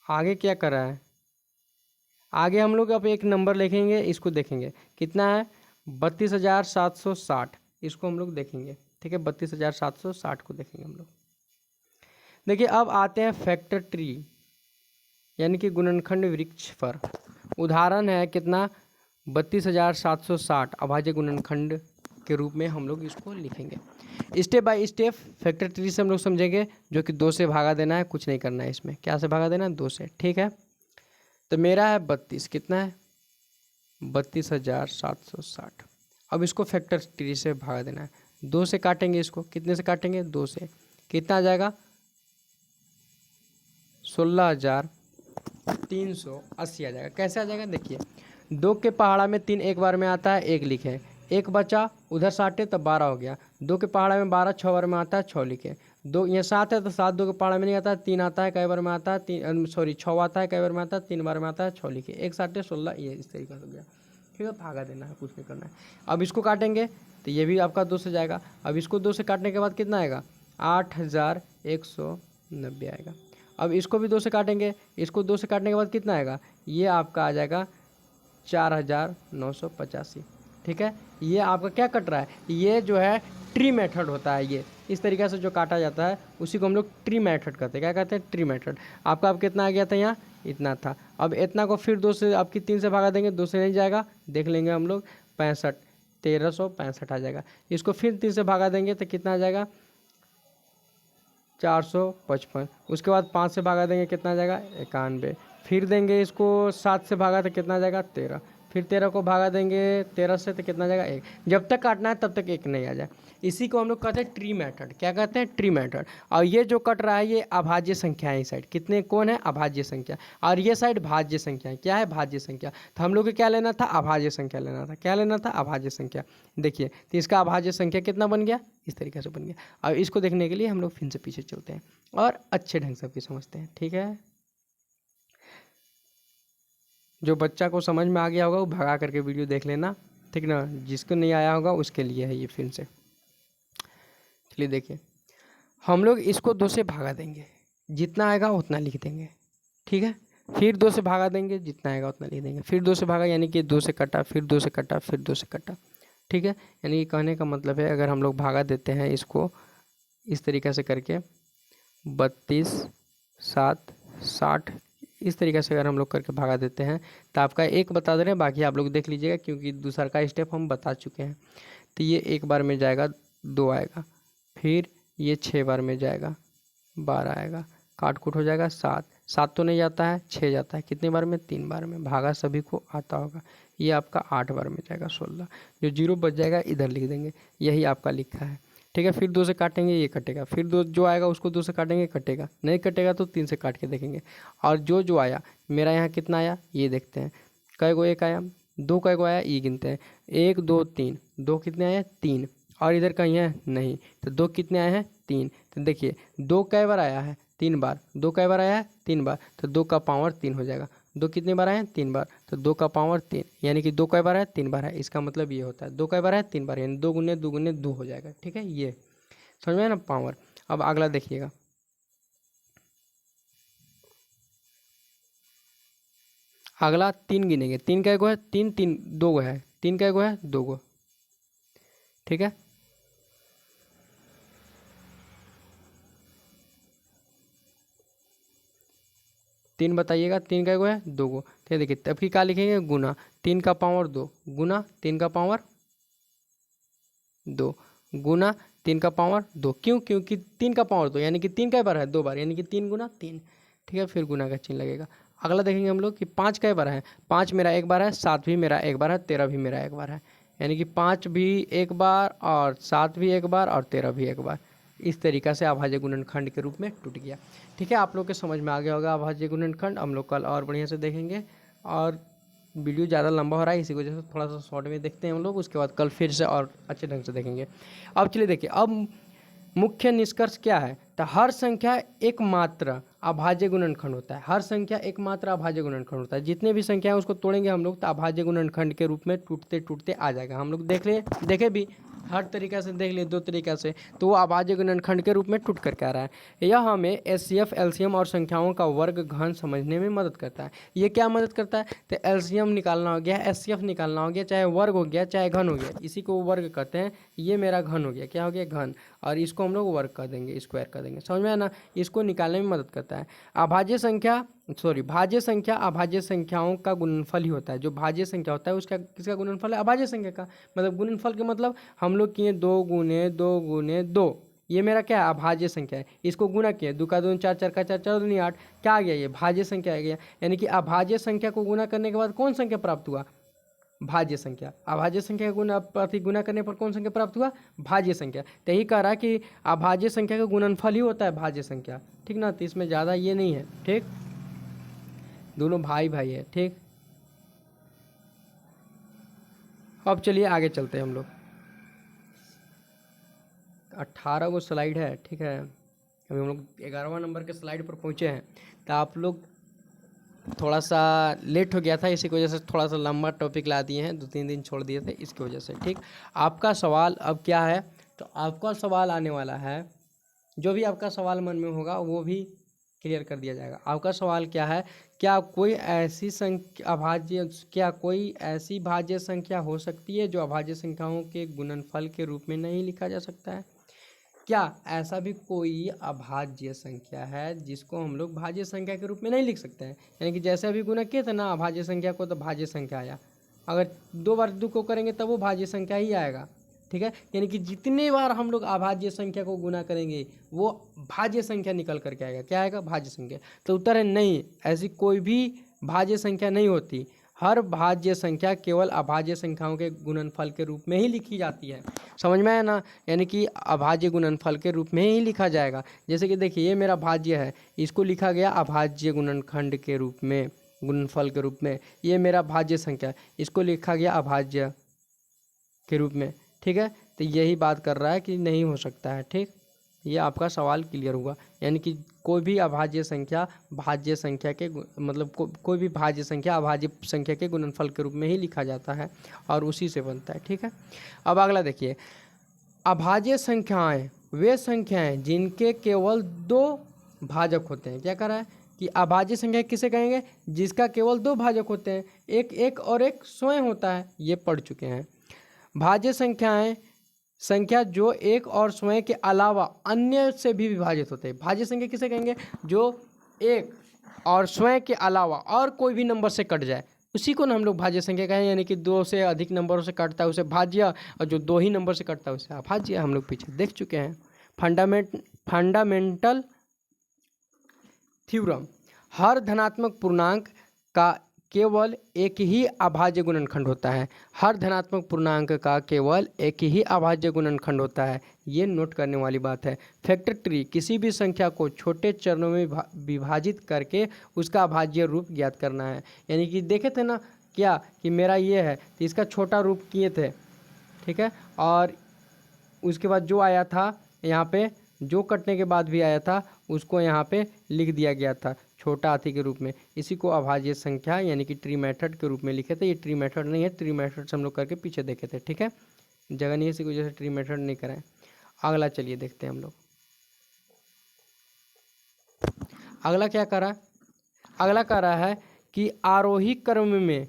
आगे क्या कर रहा है? आगे हम लोग अब एक नंबर लिखेंगे, इसको देखेंगे कितना है, 32,760। इसको हम लोग देखेंगे, ठीक है, 32,760 को देखेंगे हम लोग। देखिए अब आते हैं फैक्टर ट्री, यानी कि गुणनखंड वृक्ष पर। उदाहरण है कितना, 32,760 अभाज्य गुणनखंड के रूप में हम लोग इसको लिखेंगे। Step by step factor tree से हम लोग समझेंगे, जो कि 2 से भागा देना है, कुछ नहीं करना है इसमें। क्या से भागा देना है? 2 से, ठीक है। तो मेरा है 32, कितना है? 32,760। अब इसको फैक्टर ट्री से भागा देना है, 2 से काटेंगे इसको। कितने से काटेंगे? 2 से। कितना आ जाएगा? 16,380 आ जाएगा। कैसे आ जाएगा? देखिए 2 के पहाड़ा में 3 एक बार में आता है, 1 लिखे, 1 बचा, उधर 60 है तब 12 हो गया। 2 के पहाड़ा में 12 6 बार में आता है, 6 लिखे। 2 यहाँ 7 है तो 7 2 के पहाड़ा में नहीं आता है, 3 आता है, कई बार में आता है, 6 आता है, कई बार में आता है, 3 बार में आता है, 6 लिखे। 1 7 16, ये इस तरीके से हो गया, ठीक है। भागा देना है, कुछ नहीं करना है। अब इसको काटेंगे तो ये भी आपका 2 से जाएगा। अब इसको 2 से काटने के बाद कितना आएगा? 8,190 आएगा। अब इसको भी 2 से काटेंगे, इसको 2 से काटने के बाद कितना आएगा? ये आपका आ जाएगा 4,985, ठीक है। ये आपका क्या कट रहा है? ये जो है ट्री मेथड होता है। ये इस तरीके से जो काटा जाता है उसी को हम लोग ट्री मेथड कहते हैं। क्या कहते हैं? Tree method. आपका अब कितना आ गया था? यहाँ इतना था। अब इतना को फिर 2 से, आपकी 3 से भागा देंगे, 2 से नहीं जाएगा, देख लेंगे हम लोग, 65, 1365 आ जाएगा। इसको फिर 3 से भागा देंगे तो कितना आ जाएगा? 455। उसके बाद 5 से भागा देंगे, कितना आ जाएगा? 91। फिर देंगे इसको 7 से भागा तो कितना आ जाएगा? 13। फिर 13 को भागा देंगे 13 से तो कितना आ जाएगा? 1। जब तक काटना है तब तक 1 नहीं आ जाए। इसी को हम लोग कहते हैं ट्री मेथड। क्या कहते हैं? Tree method. और ये जो कट रहा है ये अभाज्य संख्या है। इस साइड कितने कौन है? अभाज्य संख्या। और ये साइड भाज्य संख्या है। क्या है? भाज्य संख्या। तो हम लोग को क्या लेना था? अभाज्य संख्या लेना था। क्या लेना था? अभाज्य संख्या। देखिए तो इसका अभाज्य संख्या कितना बन गया? इस तरीके से बन गया। और इसको देखने के लिए हम लोग फिर से पीछे चलते हैं और अच्छे ढंग से भी समझते हैं, ठीक है। जो बच्चा को समझ में आ गया होगा वो भगा करके वीडियो देख लेना, ठीक ना। जिसको नहीं आया होगा उसके लिए है ये फिर से। चलिए देखिए, हम लोग इसको 2 से भागा देंगे, जितना आएगा उतना लिख देंगे, ठीक है। फिर 2 से भागा देंगे, जितना आएगा उतना लिख देंगे, फिर 2 से भागा यानी कि 2 से कटा, फिर 2 से कटा, फिर 2 से कटा, ठीक है। यानी कि कहने का मतलब है अगर हम लोग भागा देते हैं इसको इस तरीक़े से करके 32, 7, 60 इस तरीक़े से अगर हम लोग करके भागा देते हैं तो आपका एक बता दे रहे हैं, बाकी आप लोग देख लीजिएगा क्योंकि दूसरा का स्टेप हम बता चुके हैं। तो ये एक बार में जाएगा 2 आएगा, फिर ये 6 बार में जाएगा 12 आएगा, काट कूट हो जाएगा 7, 7 तो नहीं जाता है, 6 जाता है, कितने बार में 3 बार में, भागा सभी को आता होगा। ये आपका 8 बार में जाएगा 16, जो 0 बच जाएगा इधर लिख देंगे, यही आपका लिखा है, ठीक है। फिर 2 से काटेंगे ये कटेगा, फिर 2 जो आएगा उसको 2 से काटेंगे कटेगा, नहीं कटेगा तो 3 से काट के देखेंगे। और जो आया मेरा यहाँ कितना आया ये देखते हैं, कै गो एक आया, 2 कै गो आया ये गिनते हैं, 1 2 3, 2 कितने आए 3, और इधर कहीं है नहीं, तो 2 कितने आए हैं 3। तो देखिए 2 कै बार आया है 3 बार, 2 कै बार आया है 3 बार, तो 2 का पावर 3 हो जाएगा। 2 कितने बार आए हैं 3 बार, तो 2 का पावर 3 यानी कि 2 कै बार है 3 बार है, इसका मतलब ये होता है 2 कै बार है 3 बार यानी 2 गुने 2 गुने 2 हो जाएगा, ठीक है। ये समझ में ना पावर। अब अगला देखिएगा, अगला 3 गिनेंगे, 3 कै गो है 3, 3 2 गो है, 3 कै गो है 2 गो, ठीक है। तीन बताइएगा, 3 कै गो है 2 गो, ठीक है। देखिए तब की क्या लिखेंगे गुना 3 का पावर 2 गुना 3 का पावर 2 गुना 3 का पावर 2, क्यों, क्योंकि 3 का पावर 2 यानी कि 3 कै बार है 2 बार यानी कि 3 गुना 3, ठीक है। फिर गुना का चिन्ह लगेगा। अगला देखेंगे हम लोग कि 5 कै बार है, 5 मेरा एक बार है, 7 भी मेरा एक बार है, 13 भी मेरा एक बार है, यानी कि 5 भी एक बार और 7 भी एक बार और 13 भी एक बार। इस तरीक़ा से अभाज्य गुणनखंड के रूप में टूट गया, ठीक है। आप लोग के समझ में आ गया होगा अभाज्य गुणनखंड। हम लोग कल और बढ़िया से देखेंगे, और वीडियो ज़्यादा लंबा हो रहा है इसी वजह से थोड़ा सा शॉर्ट में देखते हैं हम लोग, उसके बाद कल फिर से और अच्छे ढंग से देखेंगे। अब चलिए देखिए, अब मुख्य निष्कर्ष क्या है, तो हर संख्या एकमात्र अभाज्य गुणनखंड होता है, हर संख्या एकमात्र अभाज्य गुणनखंड होता है। जितने भी संख्या है उसको तोड़ेंगे हम लोग तो अभाज्य गुणनखंड के रूप में टूटते टूटते आ जाएगा। हम लोग देखे भी हर तरीक़े से देख लिए 2 तरीक़ा से, तो वो अभाज्य गुणनखंड के रूप में टूट करके आ रहा है। यह हमें एचसीएफ एलसीएम और संख्याओं का वर्ग घन समझने में मदद करता है। ये क्या मदद करता है, तो एलसीएम निकालना हो गया, एचसीएफ निकालना हो गया, चाहे वर्ग हो गया चाहे घन हो गया, इसी को वर्ग कहते हैं। ये मेरा घन हो गया, क्या हो गया घन, और इसको हम लोग वर्ग कर देंगे, स्क्वायर कर देंगे, समझ में आया ना। इसको निकालने में मदद करता है। भाज्य संख्या अभाज्य संख्याओं का गुणनफल ही होता है। जो भाज्य संख्या होता है उसका किसका गुणनफल है, अभाज्य संख्या का। मतलब गुणनफल के मतलब हम लोग किए 2 गुने 2 गुने 2, ये मेरा क्या है अभाज्य संख्या है, इसको गुना किया, 2 का 2 4, 4 का 4, 4 दूनी 8, क्या आ गया ये भाज्य संख्या आ गया। यानी कि अभाज्य संख्या को गुना करने के बाद कौन संख्या प्राप्त हुआ, भाज्य संख्या। अभाज्य संख्या का गुना करने पर कौन संख्या प्राप्त हुआ, भाज्य संख्या। तो यही कह रहा है कि अभाज्य संख्या का गुणनफल ही होता है भाज्य संख्या, ठीक ना। तो इसमें ज़्यादा ये नहीं है, ठीक, दोनों भाई भाई है, ठीक। अब चलिए आगे चलते हैं हम लोग, 18 गो स्लाइड है, ठीक है। अभी हम लोग 11वां नंबर के स्लाइड पर पहुँचे हैं। तो आप लोग थोड़ा सा लेट हो गया था, इसी की वजह से थोड़ा सा लंबा टॉपिक ला दिए हैं, 2-3 दिन छोड़ दिए थे इसकी वजह से, ठीक। आपका सवाल अब क्या है, तो आपका सवाल आने वाला है, जो भी आपका सवाल मन में होगा वो भी क्लियर कर दिया जाएगा। आपका सवाल क्या है, क्या कोई ऐसी भाज्य संख्या हो सकती है जो अभाज्य संख्याओं के गुणनफल के रूप में नहीं लिखा जा सकता है। क्या ऐसा भी कोई अभाज्य संख्या है जिसको हम लोग भाज्य संख्या के रूप में नहीं लिख सकते हैं। यानी कि जैसे अभी गुना किए थे ना अभाज्य संख्या को, तो भाज्य संख्या आया, अगर 2 बार 2 को करेंगे तब वो भाज्य संख्या ही आएगा, ठीक है। यानी कि जितने बार हम लोग अभाज्य संख्या को गुना करेंगे वो भाज्य संख्या निकल करके आएगा, क्या आएगा भाज्य संख्या। तो उत्तर है नहीं, ऐसी कोई भी भाज्य संख्या नहीं होती। हर भाज्य संख्या केवल अभाज्य संख्याओं के गुणनफल के रूप में ही लिखी जाती है, समझ में आया ना। यानी कि अभाज्य गुणनफल के रूप में ही लिखा जाएगा। जैसे कि देखिए ये मेरा भाज्य है, इसको लिखा गया अभाज्य गुणनखंड के रूप में, गुणनफल के रूप में। ये मेरा भाज्य संख्या, इसको लिखा गया अभाज्य के रूप में, ठीक है। तो यही बात कर रहा है कि नहीं हो सकता है, ठीक। ये आपका सवाल क्लियर हुआ। यानी कि कोई भी अभाज्य संख्या भाज्य संख्या के मतलब कोई भी भाज्य संख्या अभाज्य संख्या के गुणनफल के रूप में ही लिखा जाता है और उसी से बनता है, ठीक है। अब अगला देखिए, अभाज्य संख्याएं वे संख्याएं जिनके केवल दो भाजक होते हैं। क्या कह रहा है कि अभाज्य संख्या किसे कहेंगे, जिसका केवल दो भाजक होते हैं, एक एक और एक स्वयं होता है, ये पढ़ चुके हैं। भाज्य संख्याएं संख्या जो एक और स्वयं के अलावा अन्य से भी विभाजित होते हैं। भाज्य संख्या किसे कहेंगे, जो एक और स्वयं के अलावा और कोई भी नंबर से कट जाए, उसी को ना हम लोग भाज्य संख्या कहें। यानी कि दो से अधिक नंबरों से कटता है उसे भाज्य, और जो दो ही नंबर से कटता है उसे अभाज्य। हम लोग पीछे देख चुके हैं। फंडामेंटल थ्योरम, हर धनात्मक पूर्णांक का केवल एक ही अभाज्य गुणनखंड होता है। हर धनात्मक पूर्णांक का केवल एक ही अभाज्य गुणनखंड होता है। ये नोट करने वाली बात है। फैक्टर ट्री, किसी भी संख्या को छोटे चरणों में विभाजित करके उसका अभाज्य रूप ज्ञात करना है। यानी कि देखे थे ना क्या कि मेरा ये है तो इसका छोटा रूप किए थे, ठीक है, और उसके बाद जो आया था यहाँ पे, जो कटने के बाद भी आया था उसको यहाँ पे लिख दिया गया था छोटा हाथी के रूप में। इसी को अभाज्य संख्या यानी कि ट्री मेथड के रूप में लिखे थे। ये ट्री मेथड नहीं है, ट्री मेथड से हम लोग करके पीछे देखे थे, ठीक है, जगह नहीं है इसी को वजह से ट्री मेथड नहीं कराएं। अगला चलिए देखते हैं हम लोग। अगला क्या कर रहा है, अगला कर रहा है कि आरोही क्रम में,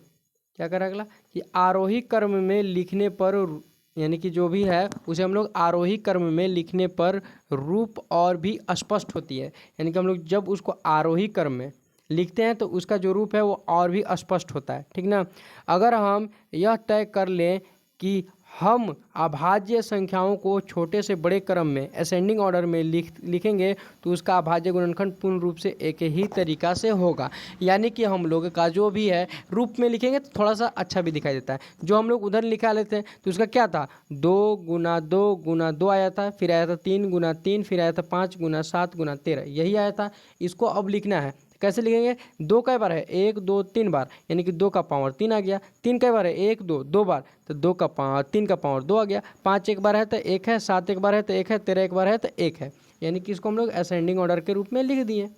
क्या कर रहा है अगला, कि आरोही क्रम में लिखने पर, यानी कि जो भी है उसे हम लोग आरोही क्रम में लिखने पर रूप और भी स्पष्ट होती है। यानी कि हम लोग जब उसको आरोही क्रम में लिखते हैं तो उसका जो रूप है वो और भी स्पष्ट होता है, ठीक ना। अगर हम यह तय कर लें कि हम अभाज्य संख्याओं को छोटे से बड़े क्रम में असेंडिंग ऑर्डर में लिखेंगे तो उसका अभाज्य गुणनखंड पूर्ण रूप से एक ही तरीका से होगा। यानी कि हम लोग का जो भी है रूप में लिखेंगे तो थोड़ा सा अच्छा भी दिखाई देता है। जो हम लोग उधर लिखा लेते हैं तो उसका क्या था, 2 गुना 2 गुना 2 आया था, फिर आया था 3 गुना 3, फिर आया था 5 गुना 7 गुना 13, यही आया था। इसको अब लिखना है, कैसे लिखेंगे, 2 कई बार है, 1 2 3 बार, यानी कि 2 का पावर 3 आ गया। 3 कई बार है, 1 2 2 बार, तो 2 का पावर 3 का पावर 2 आ गया। 5 एक बार है तो 1 है, 7 एक बार है तो 1 है, 13 एक बार है तो 1 है। यानी कि इसको हम लोग असेंडिंग ऑर्डर के रूप में लिख दिए।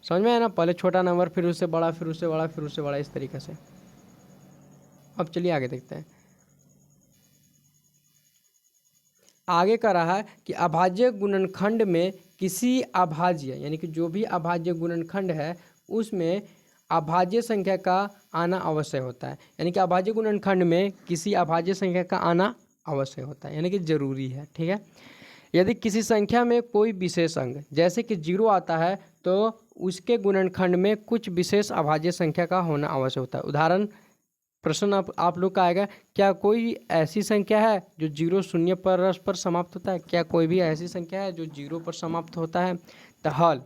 समझ में आया ना, पहले छोटा नंबर, फिर उससे बड़ा, फिर उससे बड़ा, फिर उससे बड़ा, इस तरीके से। अब चलिए आगे देखते हैं। आगे का रहा है कि अभाज्य गुणनखंड में किसी अभाज्य, यानी कि जो भी अभाज्य गुणनखंड है उसमें अभाज्य संख्या का आना अवश्य होता है। यानी कि अभाज्य गुणनखंड में किसी अभाज्य संख्या का आना अवश्य होता है, यानी कि जरूरी है, ठीक है। यदि किसी संख्या में कोई विशेष अंक जैसे कि 0 आता है तो उसके गुणनखंड में कुछ विशेष अभाज्य संख्या का होना आवश्यक होता है। उदाहरण प्रश्न आप लोग का आएगा, क्या कोई ऐसी संख्या है जो 0 शून्य पर समाप्त होता है, क्या कोई भी ऐसी संख्या है जो 0 पर समाप्त होता है। तो हल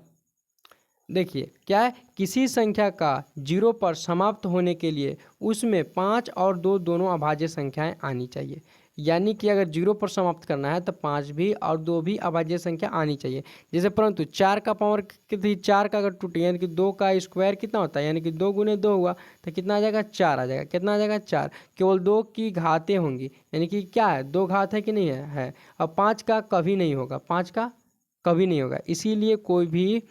देखिए क्या है, किसी संख्या का 0 पर समाप्त होने के लिए उसमें 5 और 2 दोनों अभाज्य संख्याएं आनी चाहिए। यानी कि अगर 0 पर समाप्त करना है तो 5 भी और 2 भी अभाज्य संख्या आनी चाहिए। जैसे परंतु 4 का पावर कितनी, 4 का अगर टूटे यानी कि 2 का स्क्वायर कितना होता है, यानी कि 2 गुने 2 हुआ तो कितना आ जाएगा, 4 आ जाएगा। कितना आ जाएगा, 4। केवल 2 की घातें होंगी, यानी कि क्या है, 2 घात है कि नहीं है। अब 5 का कभी नहीं होगा, 5 का कभी नहीं होगा, इसीलिए कोई भी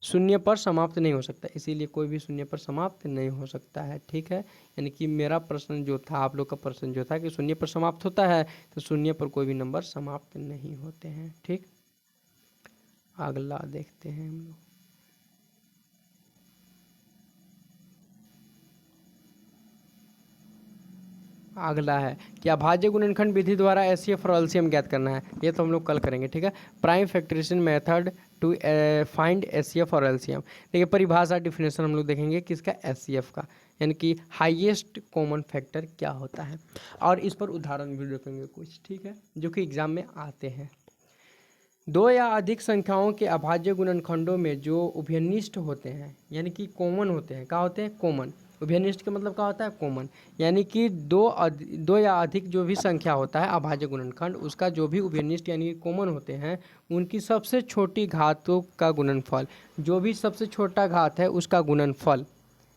शून्य पर समाप्त नहीं हो सकता, इसीलिए कोई भी शून्य पर समाप्त नहीं हो सकता है, ठीक है। यानी कि मेरा प्रश्न जो था, आप लोग का प्रश्न जो था कि शून्य पर समाप्त होता है, तो शून्य पर कोई भी नंबर समाप्त नहीं होते हैं, ठीक। अगला देखते हैं हम लोग। अगला है कि अभाज्य गुणनखंड विधि द्वारा एचसीएफ और एलसीएम ज्ञात करना है। ये तो हम लोग कल करेंगे, ठीक है। Prime factorization method to find HCF और एलसीएम। देखिए परिभाषा डिफिनेशन हम लोग देखेंगे किसका, एचसीएफ का, यानी कि हाईएस्ट कॉमन फैक्टर क्या होता है, और इस पर उदाहरण भी देखेंगे कुछ, ठीक है, जो कि एग्जाम में आते हैं। 2 या अधिक संख्याओं के अभाज्य गुणनखंडों में जो उभयनिष्ठ होते हैं, यानी कि कॉमन होते हैं, क्या होते हैं, कॉमन। उभयनिष्ठ का मतलब क्या होता है, कॉमन। यानी कि दो या अधिक जो भी संख्या होता है अभाज्य गुणनखंड, उसका जो भी उभयनिष्ठ यानी कि कॉमन होते हैं, उनकी सबसे छोटी घातों का गुणनफल, जो भी सबसे छोटा घात है उसका गुणनफल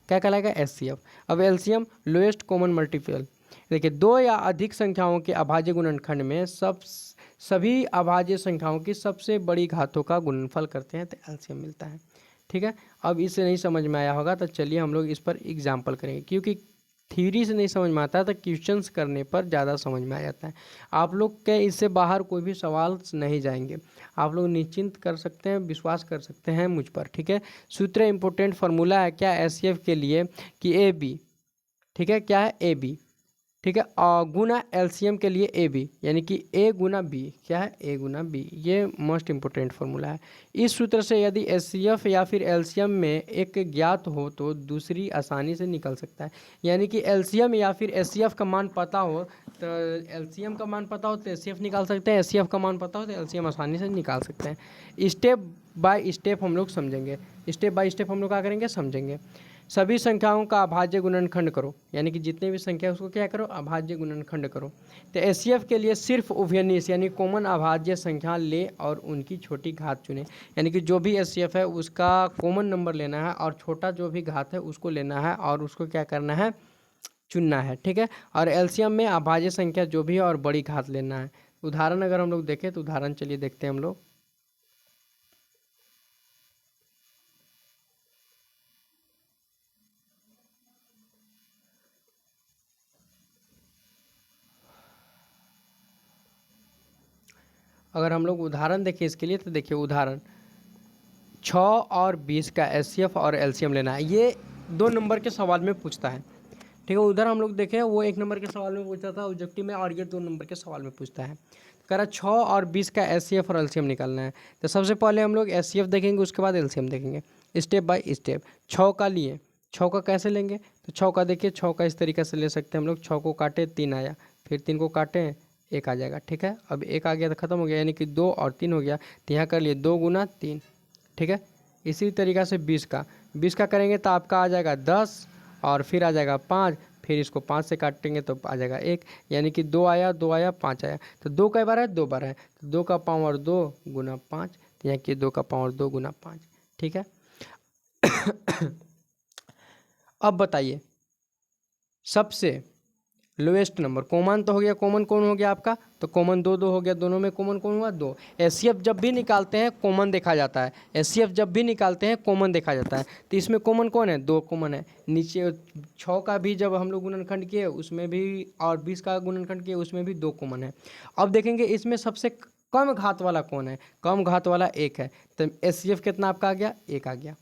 क्या कहलाएगा, एचसीएफ। अब एलसीएम, लोएस्ट कॉमन मल्टीपल। देखिए 2 या अधिक संख्याओं के अभाज्य गुणनखंड में सभी अभाज्य संख्याओं की सबसे बड़ी घातों का गुणनफल करते हैं तो एलसीएम मिलता है, ठीक है। अब इसे नहीं समझ में आया होगा तो चलिए हम लोग इस पर एग्जाम्पल करेंगे, क्योंकि थ्योरी से नहीं समझ में आता है तो क्वेश्चंस करने पर ज़्यादा समझ में आ जाता है। आप लोग के इससे बाहर कोई भी सवाल नहीं जाएंगे, आप लोग निश्चिंत कर सकते हैं, विश्वास कर सकते हैं मुझ पर, ठीक है। सूत्र इंपॉर्टेंट फार्मूला है क्या एचसीएफ के लिए कि ए बी, ठीक है, क्या है ए बी, ठीक है, और गुना एलसीएम के लिए ए बी, यानी कि ए गुना बी, क्या है ए गुना बी, ये मोस्ट इंपोर्टेंट फार्मूला है। इस सूत्र से यदि एचसीएफ या फिर एलसीएम में एक ज्ञात हो तो दूसरी आसानी से निकल सकता है, यानी कि एलसीएम या फिर एचसीएफ का मान पता हो तो एलसीएम का मान पता हो तो एचसीएफ निकाल सकते हैं, एचसीएफ का मान पता हो तो एलसीएम आसानी से निकाल सकते हैं। स्टेप बाय स्टेप हम लोग समझेंगे, स्टेप बाय स्टेप हम लोग क्या करेंगे समझेंगे। सभी संख्याओं का अभाज्य गुणनखंड करो, यानी कि जितने भी संख्या उसको क्या करो अभाज्य गुणनखंड करो। तो एचसीएफ के लिए सिर्फ उभयनिष्ठ यानी कॉमन अभाज्य संख्या ले और उनकी छोटी घात चुने, यानी कि जो भी एचसीएफ है उसका कॉमन नंबर लेना है और छोटा जो भी घात है उसको लेना है और उसको क्या करना है चुनना है, ठीक है। और एलसीएम में अभाज्य संख्या जो भी है और बड़ी घात लेना है। उदाहरण अगर हम लोग देखें तो उदाहरण चलिए देखते हैं हम लोग। अगर हम लोग उदाहरण देखें इसके लिए तो देखिए उदाहरण 6 और 20 का एचसीएफ और एलसीएम लेना है, ये 2 नंबर के सवाल में पूछता है, ठीक है। उधर हम लोग देखें वो 1 नंबर के सवाल में पूछता था ऑब्जेक्टिव में, और ये 2 नंबर के सवाल में पूछता है। कह रहा 6 और 20 का एचसीएफ और एलसीएम निकालना है। तो सबसे पहले हम लोग एचसीएफ देखेंगे, उसके बाद एलसीएम देखेंगे स्टेप बाय स्टेप। 6 का लिए 6 का कैसे लेंगे, तो 6 का देखिए 6 का इस तरीके से ले सकते हैं हम लोग। 6 को काटे 3 आया, फिर 3 को काटें 1 आ जाएगा, ठीक है। अब 1 आ गया तो खत्म हो गया, यानी कि 2 और 3 हो गया, तो यहाँ कर लिए 2 गुना 3, ठीक है। इसी तरीक़ा से 20 का करेंगे तो आपका आ जाएगा 10 और फिर आ जाएगा 5, फिर इसको 5 से काटेंगे तो आ जाएगा 1, यानी कि 2 आया 2 आया 5 आया। तो 2 कई बार है 2 बार है, तो 2 का पावर 2 गुना 5, तो यहाँ कि 2 का पावर 2 गुना 5, ठीक है। अब बताइए सबसे लोएस्ट नंबर, कॉमन तो हो गया, कॉमन कौन हो गया आपका, तो कॉमन 2 2 हो गया, दोनों में कॉमन कौन हुआ 2। एचसीएफ जब भी निकालते हैं कॉमन देखा जाता है, एचसीएफ जब भी निकालते हैं कॉमन देखा जाता है। तो इसमें कॉमन कौन है 2 कॉमन है। नीचे 6 का भी जब हम लोग गुणनखंड किए उसमें भी, और 20 का गुणनखंड किए उसमें भी 2 कॉमन है। अब देखेंगे इसमें सबसे कम घात वाला कौन है, कम घात वाला 1 है, तो एचसीएफ कितना आपका आ गया 1 आ गया।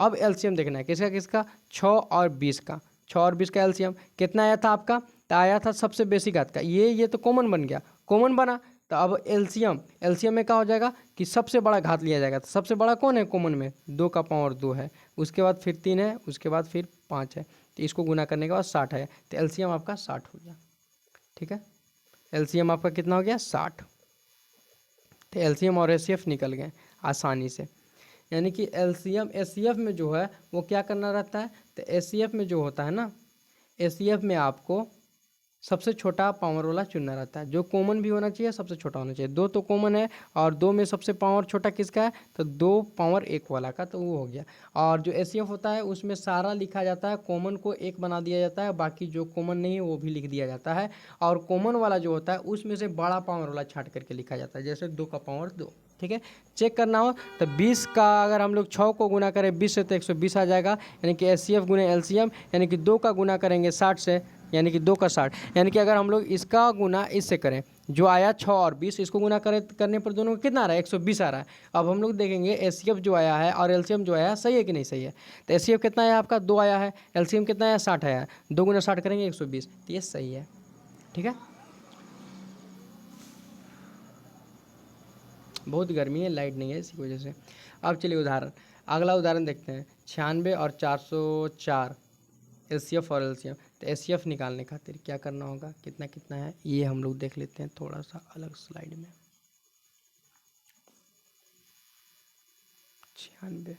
अब एलसीएम देखना है किसका किसका, 6 और 20 का। 6 और 20 का एलसीएम कितना आया था आपका, तो आया था सबसे बेसी घात का, ये तो कॉमन बन गया, कॉमन बना। तो अब एलसीएम में क्या हो जाएगा कि सबसे बड़ा घात लिया जाएगा। तो सबसे बड़ा कौन है कॉमन में, 2 का पावर 2 है, उसके बाद फिर 3 है, उसके बाद फिर 5 है, तो इसको गुना करने के बाद 60 है, तो एलसीएम आपका 60 हो गया, ठीक है। एलसीएम आपका कितना हो गया 60। तो एलसीएम और एचसीएफ निकल गए आसानी से। यानी कि एलसीएम एचसीएफ में जो है वो क्या करना रहता है, तो एचसीएफ में जो होता है ना, एचसीएफ में आपको सबसे छोटा पावर वाला चुनना रहता है, जो कॉमन भी होना चाहिए सबसे छोटा होना चाहिए। 2 तो कॉमन है और 2 में सबसे पावर छोटा किसका है, तो 2 पावर 1 वाला का, तो वो हो गया। और जो एचसीएफ होता है उसमें सारा लिखा जाता है, कॉमन को 1 बना दिया जाता है, बाकी जो कॉमन नहीं है वो भी लिख दिया जाता है। और कॉमन वाला जो होता है उसमें से बड़ा पावर वाला छाट करके लिखा जाता है, जैसे 2 का पावर 2, ठीक है। चेक करना हो तो 20 का अगर हम लोग 6 को गुना करें 20 से तो 120 आ जाएगा, यानी कि एचसीएफ गुना एलसीएम, यानी कि 2 का गुना करेंगे 60 से, यानी कि 2 का 60, यानी कि अगर हम लोग इसका गुना इससे करें जो आया 6 और 20, इसको गुना करने पर दोनों को कितना आ रहा है 120 आ रहा है। अब हम लोग देखेंगे एचसीएफ जो आया है और एलसीएम जो आया है सही है कि नहीं सही है। तो एचसीएफ कितना आया आपका 2 आया है, एलसीएम कितना आया 60 आया है, 2 गुना 60 करेंगे 120, तो ये सही है, ठीक है। बहुत गर्मी है, लाइट नहीं है इसी वजह से। अब चलिए उदाहरण, अगला उदाहरण देखते हैं 96 और 404 एचसीएफ और एलसीएम। तो एचसीएफ निकालने खातिर क्या करना होगा, कितना कितना है ये हम लोग देख लेते हैं थोड़ा सा अलग स्लाइड में। 96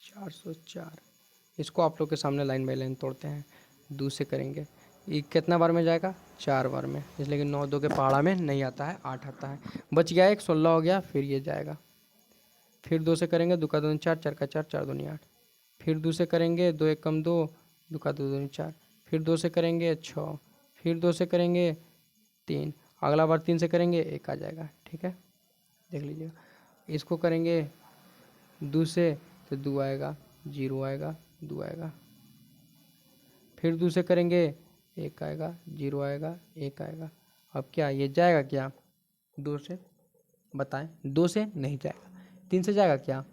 404, इसको आप लोग के सामने लाइन बाई लाइन तोड़ते हैं, 2 से करेंगे, ये कितना बार में जाएगा 4 बार में, इसलिए कि 9 2 के पहाड़ा में नहीं आता है 8 आता है, बच गया एक 16 हो गया, फिर ये जाएगा, फिर 2 से करेंगे 2 का 2 4, 4 का 4, 4 2 8, फिर 2 से करेंगे 2 1 कम 2, 2 का 2 2 4, फिर 2 से करेंगे 6, फिर 2 से करेंगे 3, अगला बार 3 से करेंगे 1 आ जाएगा, ठीक है। देख लीजिएगा, इसको करेंगे 2 से तो 2 आएगा, 0 आएगा, 2 आएगा, फिर दूसरे करेंगे, एक आएगा, जीरो आएगा, एक आएगा। अब क्या ये जाएगा क्या दो से, बताएं? दो से नहीं जाएगा। तीन से जाएगा क्या,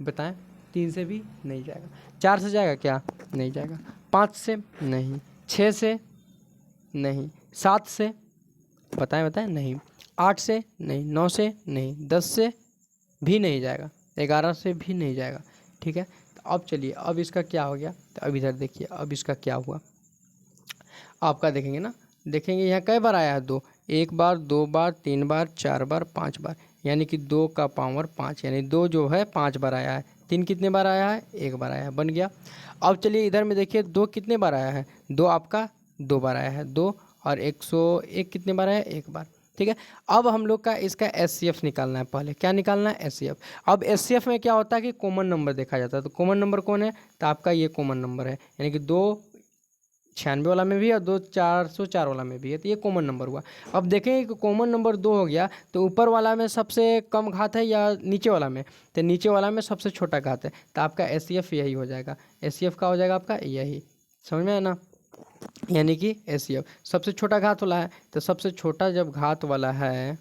बताएं? तीन से भी नहीं जाएगा। चार से जाएगा क्या, नहीं जाएगा। पाँच से नहीं, छः से नहीं, सात से, बताएं बताएं? नहीं। आठ से नहीं, नौ से नहीं, 10 से भी नहीं जाएगा, 11 से भी नहीं जाएगा। ठीक है, तो अब चलिए, अब इसका क्या हो गया, तो अब इधर देखिए, अब इसका क्या हुआ आपका, देखेंगे ना, देखेंगे यहाँ कई बार आया है, दो, एक बार, दो बार, तीन बार, चार बार, पांच बार, यानी कि दो का पावर पाँच, यानी दो जो है पांच बार आया है। तीन कितने बार आया है, एक बार आया है, बन गया। अब चलिए इधर में देखिए, दो कितने बार आया है, दो आपका दो बार आया है, दो, और 101 कितने बार आया है, एक बार। ठीक है, अब हम लोग का इसका एचसीएफ निकालना है। पहले क्या निकालना है, एचसीएफ। अब एचसीएफ में क्या होता है कि कॉमन नंबर देखा जाता है, तो कॉमन नंबर कौन है, तो आपका ये कॉमन नंबर है, यानी कि दो 96 वाला में भी और दो 404 वाला में भी है, तो ये कॉमन नंबर हुआ। अब देखेंगे कि कॉमन नंबर दो हो गया, तो ऊपर वाला में सबसे कम घात है या नीचे वाला में, तो नीचे वाला में सबसे छोटा घात है, तो आपका एचसीएफ यही हो जाएगा। एचसीएफ का हो जाएगा आपका यही, समझ में आया ना, यानी कि एचसीएफ सबसे छोटा घात वाला है, तो सबसे छोटा जब घात वाला है,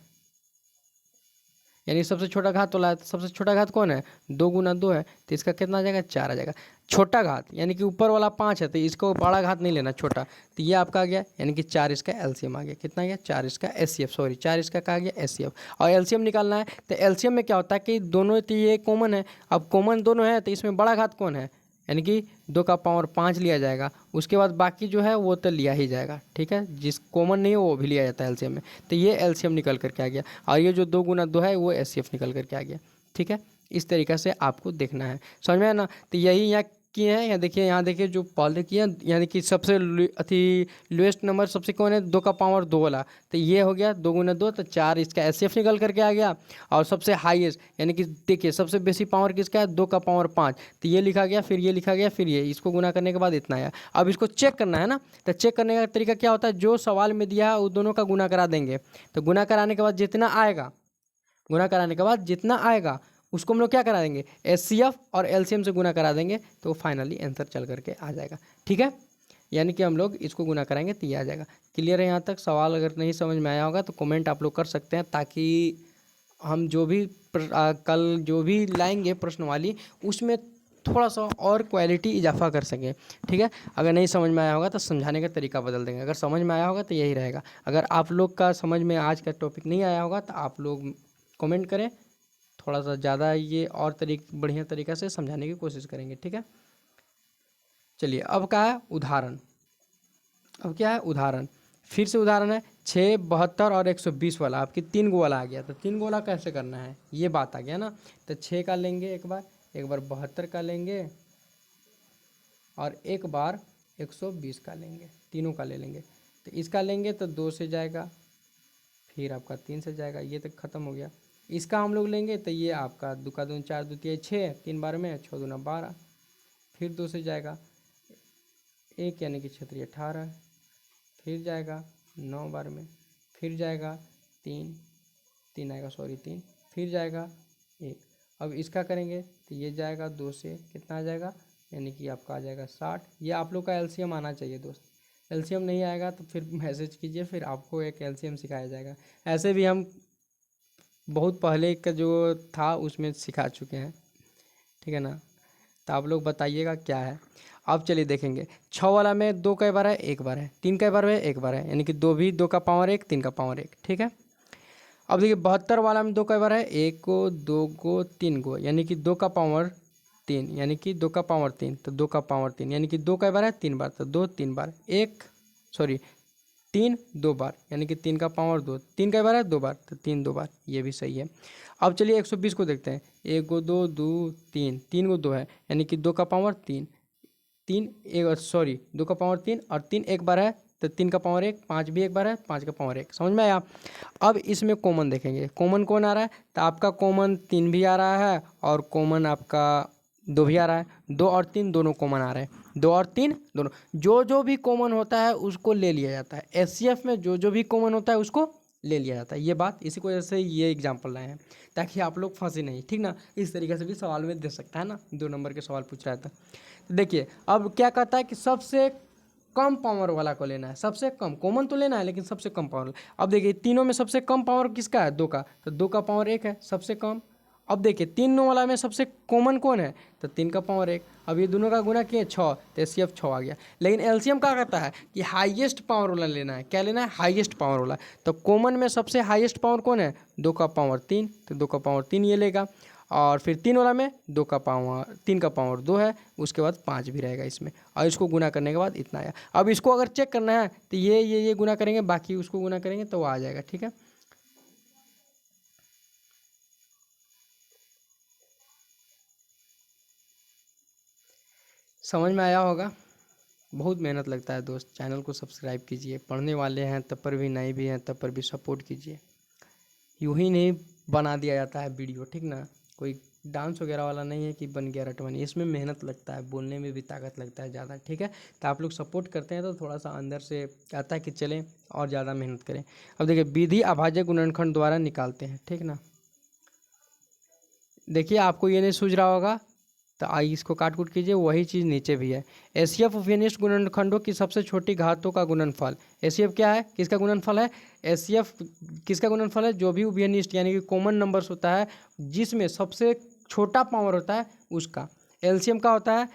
यानी सबसे छोटा घात वाला है, तो सबसे छोटा घात कौन है, दो गुना दो है, तो इसका कितना आ जाएगा, चार आ जाएगा। छोटा घात यानी कि ऊपर वाला पाँच है, तो इसको बड़ा घात नहीं लेना, छोटा, तो ये आपका आ गया, यानी कि चार इसका एलसीएम आ गया। कितना आ गया, चार इसका एचसीएफ, सॉरी चार इसका कहा गया एचसीएफ। और एलसीएम निकालना है, तो एलसीएम में क्या होता है कि दोनों, तो ये कॉमन है, अब कॉमन दोनों है, तो इसमें बड़ा घात कौन है, यानी कि दो का पावर पाँच लिया जाएगा, उसके बाद बाकी जो है वो तो लिया ही जाएगा। ठीक है, जिस कॉमन नहीं है वो भी लिया जाता है एलसीएम में, तो ये एलसीएम निकल करके आ गया, और ये जो दो गुना दो है वो एचसीएफ निकल करके आ गया। ठीक है, इस तरीक़े से आपको देखना है, समझ में आया ना। तो यही यहाँ किए हैं, यहाँ देखिए जो पहले किए हैं, यानी कि सबसे अति लोएस्ट नंबर सबसे कौन है, दो का पावर दो वाला, तो ये हो गया दो गुना दो, तो चार इसका एचसीएफ निकल करके आ गया। और सबसे हाईएस्ट यानी कि देखिए सबसे बेसी पावर किसका है, दो का पावर पाँच, तो ये लिखा गया, फिर ये लिखा गया, फिर ये, इसको गुना करने के बाद इतना आया। अब इसको चेक करना है ना, तो चेक करने का तरीका क्या होता है, जो सवाल में दिया है वो दोनों का गुना करा देंगे, तो गुना कराने के बाद जितना आएगा, गुना कराने के बाद जितना आएगा उसको हम लोग क्या करा देंगे, एचसीएफ और एलसीएम से गुना करा देंगे, तो फाइनली आंसर चल करके आ जाएगा। ठीक है, यानी कि हम लोग इसको गुना कराएंगे तो ये आ जाएगा। क्लियर है यहाँ तक? सवाल अगर नहीं समझ में आया होगा तो कमेंट आप लोग कर सकते हैं, ताकि हम जो भी कल जो भी लाएंगे प्रश्नवाली, उसमें थोड़ा सा और क्वालिटी इजाफा कर सकें। ठीक है, अगर नहीं समझ में आया होगा तो समझाने का तरीका बदल देंगे, अगर समझ में आया होगा तो यही रहेगा। अगर आप लोग का समझ में आज का टॉपिक नहीं आया होगा तो आप लोग कमेंट करें, थोड़ा सा ज़्यादा ये और बढ़िया तरीक़ा से समझाने की कोशिश करेंगे। ठीक है, चलिए अब क्या है, उदाहरण। अब क्या है, उदाहरण, फिर से उदाहरण है 6, 72 और 120 वाला, आपकी तीन गो वाला आ गया, तो तीन गो वाला कैसे करना है ये बात आ गया ना। तो 6 का लेंगे एक बार 72 का लेंगे, और एक बार 120 का लेंगे, तीनों का ले लेंगे। तो इसका लेंगे तो 2 से जाएगा, फिर आपका 3 से जाएगा, ये तक ख़त्म हो गया। इसका हम लोग लेंगे तो ये आपका दो का दून 4 दूतिया 6, तीन बार में 6 दूना 12, फिर 2 से जाएगा एक, यानी कि 6 18, फिर जाएगा 9 बार में, फिर जाएगा 3, 3 आएगा, सॉरी 3, फिर जाएगा 1। अब इसका करेंगे तो ये जाएगा 2 से, कितना आ जाएगा, यानी कि आपका आ जाएगा 60। ये आप लोग का एलसीएम आना चाहिए दोस्त, एलसीएम नहीं आएगा तो फिर मैसेज कीजिए, फिर आपको एक एलसीएम सिखाया जाएगा। ऐसे भी हम बहुत पहले का जो था उसमें सिखा चुके हैं। ठीक है ना, तो आप लोग बताइएगा क्या है। अब चलिए देखेंगे, 6 वाला में 2 कई बार है, एक बार है, 3 कई बार है, एक बार है, यानी कि 2 भी 2 का पावर 1, 3 का पावर 1। ठीक है, अब देखिए 72 वाला में 2 कई बार है, 1 गो, 2 गो, 3 गो, यानी कि 2 का पावर 3, यानी कि 2 का पावर 3, तो 2 का पावर 3, यानी कि 2 कई बार है, 3 बार, तो 2 3 बार, एक सॉरी 3 2 बार, यानी कि 3 का पावर 2, 3 कई बार है, 2 बार, तो 3 2 बार, ये भी सही है। अब चलिए 120 को देखते हैं, 1 गो 2 2 3, 3 गो 2 है, यानी कि 2 का पावर 3, 3 एक सॉरी 2 का पावर 3 और 3 एक बार है, तो 3 का पावर 1, 5 भी एक बार है, 5 का पावर 1। समझ में आया? अब इसमें कॉमन देखेंगे, कॉमन कौन आ रहा है, तो आपका कॉमन 3 भी आ रहा है और कॉमन आपका 2 भी आ रहा है, 2 और 3 दोनों कॉमन आ रहे हैं, 2 और 3 दोनों, जो भी कॉमन होता है उसको ले लिया जाता है। एचसीएफ में जो भी कॉमन होता है उसको ले लिया जाता है, ये बात, इसी की वजह से ये एग्जाम्पल लाए हैं, ताकि आप लोग फंसे नहीं। ठीक ना, इस तरीके से भी सवाल में दे सकता है ना, 2 नंबर के सवाल पूछ रहा था। तो देखिए अब क्या कहता है कि सबसे कम पावर वाला को लेना है, सबसे कम, कॉमन तो लेना है लेकिन सबसे कम पावर। अब देखिए तीनों में सबसे कम पावर किसका है, 2 का, तो 2 का पावर 1 है सबसे कम। अब देखिए तीनों वाला में सबसे कॉमन कौन है, तो 3 का पावर 1। अब ये दोनों का गुना किए 6, तो एचसीएफ 6 आ गया। लेकिन एलसीएम क्या कहता है कि हाईएस्ट पावर वाला लेना है, क्या लेना है, हाईएस्ट पावर वाला। तो कॉमन में सबसे हाईएस्ट पावर कौन है, 2 का पावर 3, तो 2 का पावर 3 ये लेगा। और फिर 3 वाला में 2 का पावर 3 का पावर 2 है, उसके बाद 5 भी रहेगा इसमें, और इसको गुना करने के बाद इतना आया। अब इसको अगर चेक करना है तो ये गुना करेंगे, बाकी उसको गुना करेंगे तो वो आ जाएगा। ठीक है, समझ में आया होगा। बहुत मेहनत लगता है दोस्त, चैनल को सब्सक्राइब कीजिए, पढ़ने वाले हैं तब पर भी, नहीं भी हैं तब पर भी सपोर्ट कीजिए। यूं ही नहीं बना दिया जाता है वीडियो, ठीक ना, कोई डांस वगैरह वाला नहीं है कि बन गया रटवानी, इसमें मेहनत लगता है, बोलने में भी ताकत लगता है ज़्यादा। ठीक है, तो आप लोग सपोर्ट करते हैं तो थोड़ा सा अंदर से आता है कि चलें और ज़्यादा मेहनत करें। अब देखिए विधि अभाज्य गुणनखंड द्वारा निकालते हैं, ठीक ना। देखिए आपको ये नहीं सूझ रहा होगा तो आइए इसको काट कूट कीजिए, वही चीज़ नीचे भी है। एसीएफ फिनिश्ड गुणनखंडों की सबसे छोटी घातों का गुणनफल। एसीएफ क्या है, किसका गुणनफल है, एसीएफ किसका गुणनफल है, जो भी उभयनिष्ठ यानी कि कॉमन नंबर्स होता है जिसमें सबसे छोटा पावर होता है उसका। एलसीएम का होता है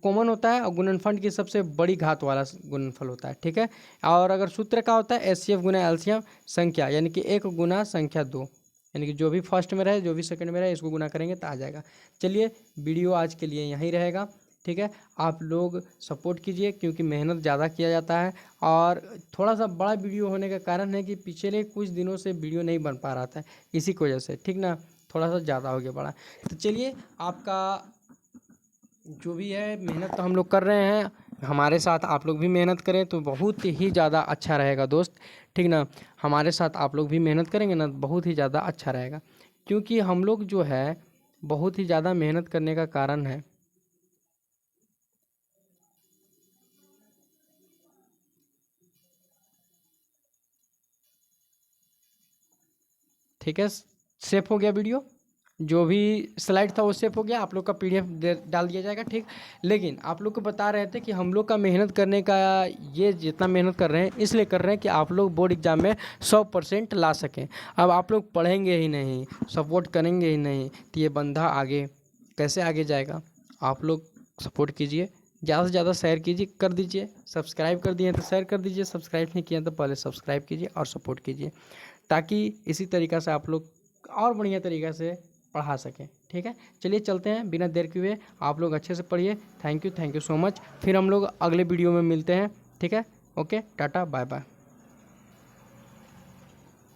कॉमन होता है, और गुणनफल की सबसे बड़ी घात वाला गुणनफल होता है। ठीक है, और अगर सूत्र का होता है एचसीएफ गुना एलसीएम संख्या, यानी कि 1 गुना संख्या 2, यानी कि जो भी फर्स्ट में रहे जो भी सेकंड में रहे इसको गुना करेंगे तो आ जाएगा। चलिए वीडियो आज के लिए यहीं रहेगा। ठीक है, आप लोग सपोर्ट कीजिए क्योंकि मेहनत ज़्यादा किया जाता है, और थोड़ा सा बड़ा वीडियो होने का कारण है कि पिछले कुछ दिनों से वीडियो नहीं बन पा रहा था इसी की वजह से, ठीक ना, थोड़ा सा ज़्यादा हो गया बड़ा। तो चलिए आपका जो भी है मेहनत तो हम लोग कर रहे हैं, हमारे साथ आप लोग भी मेहनत करें तो बहुत ही ज़्यादा अच्छा रहेगा दोस्त, ठीक ना। हमारे साथ आप लोग भी मेहनत करेंगे ना, बहुत ही ज़्यादा अच्छा रहेगा, क्योंकि हम लोग जो है बहुत ही ज़्यादा मेहनत करने का कारण है। ठीक है, सेफ हो गया वीडियो, जो भी स्लाइड था वो सेफ हो गया, आप लोग का पीडीएफ डाल दिया जाएगा। ठीक, लेकिन आप लोग को बता रहे थे कि हम लोग का मेहनत करने का, ये जितना मेहनत कर रहे हैं इसलिए कर रहे हैं कि आप लोग बोर्ड एग्जाम में 100% ला सकें। अब आप लोग पढ़ेंगे ही नहीं, सपोर्ट करेंगे ही नहीं, तो ये बंदा आगे कैसे आगे जाएगा। आप लोग सपोर्ट कीजिए, ज़्यादा से ज़्यादा शेयर कीजिए, कर दीजिए, सब्सक्राइब कर दिए तो शेयर कर दीजिए, सब्सक्राइब नहीं किए तो पहले सब्सक्राइब कीजिए और सपोर्ट कीजिए, ताकि इसी तरीक़ा से आप लोग और बढ़िया तरीक़ा से पढ़ा सकें। ठीक है, चलिए चलते हैं बिना देर के हुए, आप लोग अच्छे से पढ़िए। Thank you so much. फिर हम लोग अगले वीडियो में मिलते हैं। ठीक है, ओके, टाटा बाय बाय।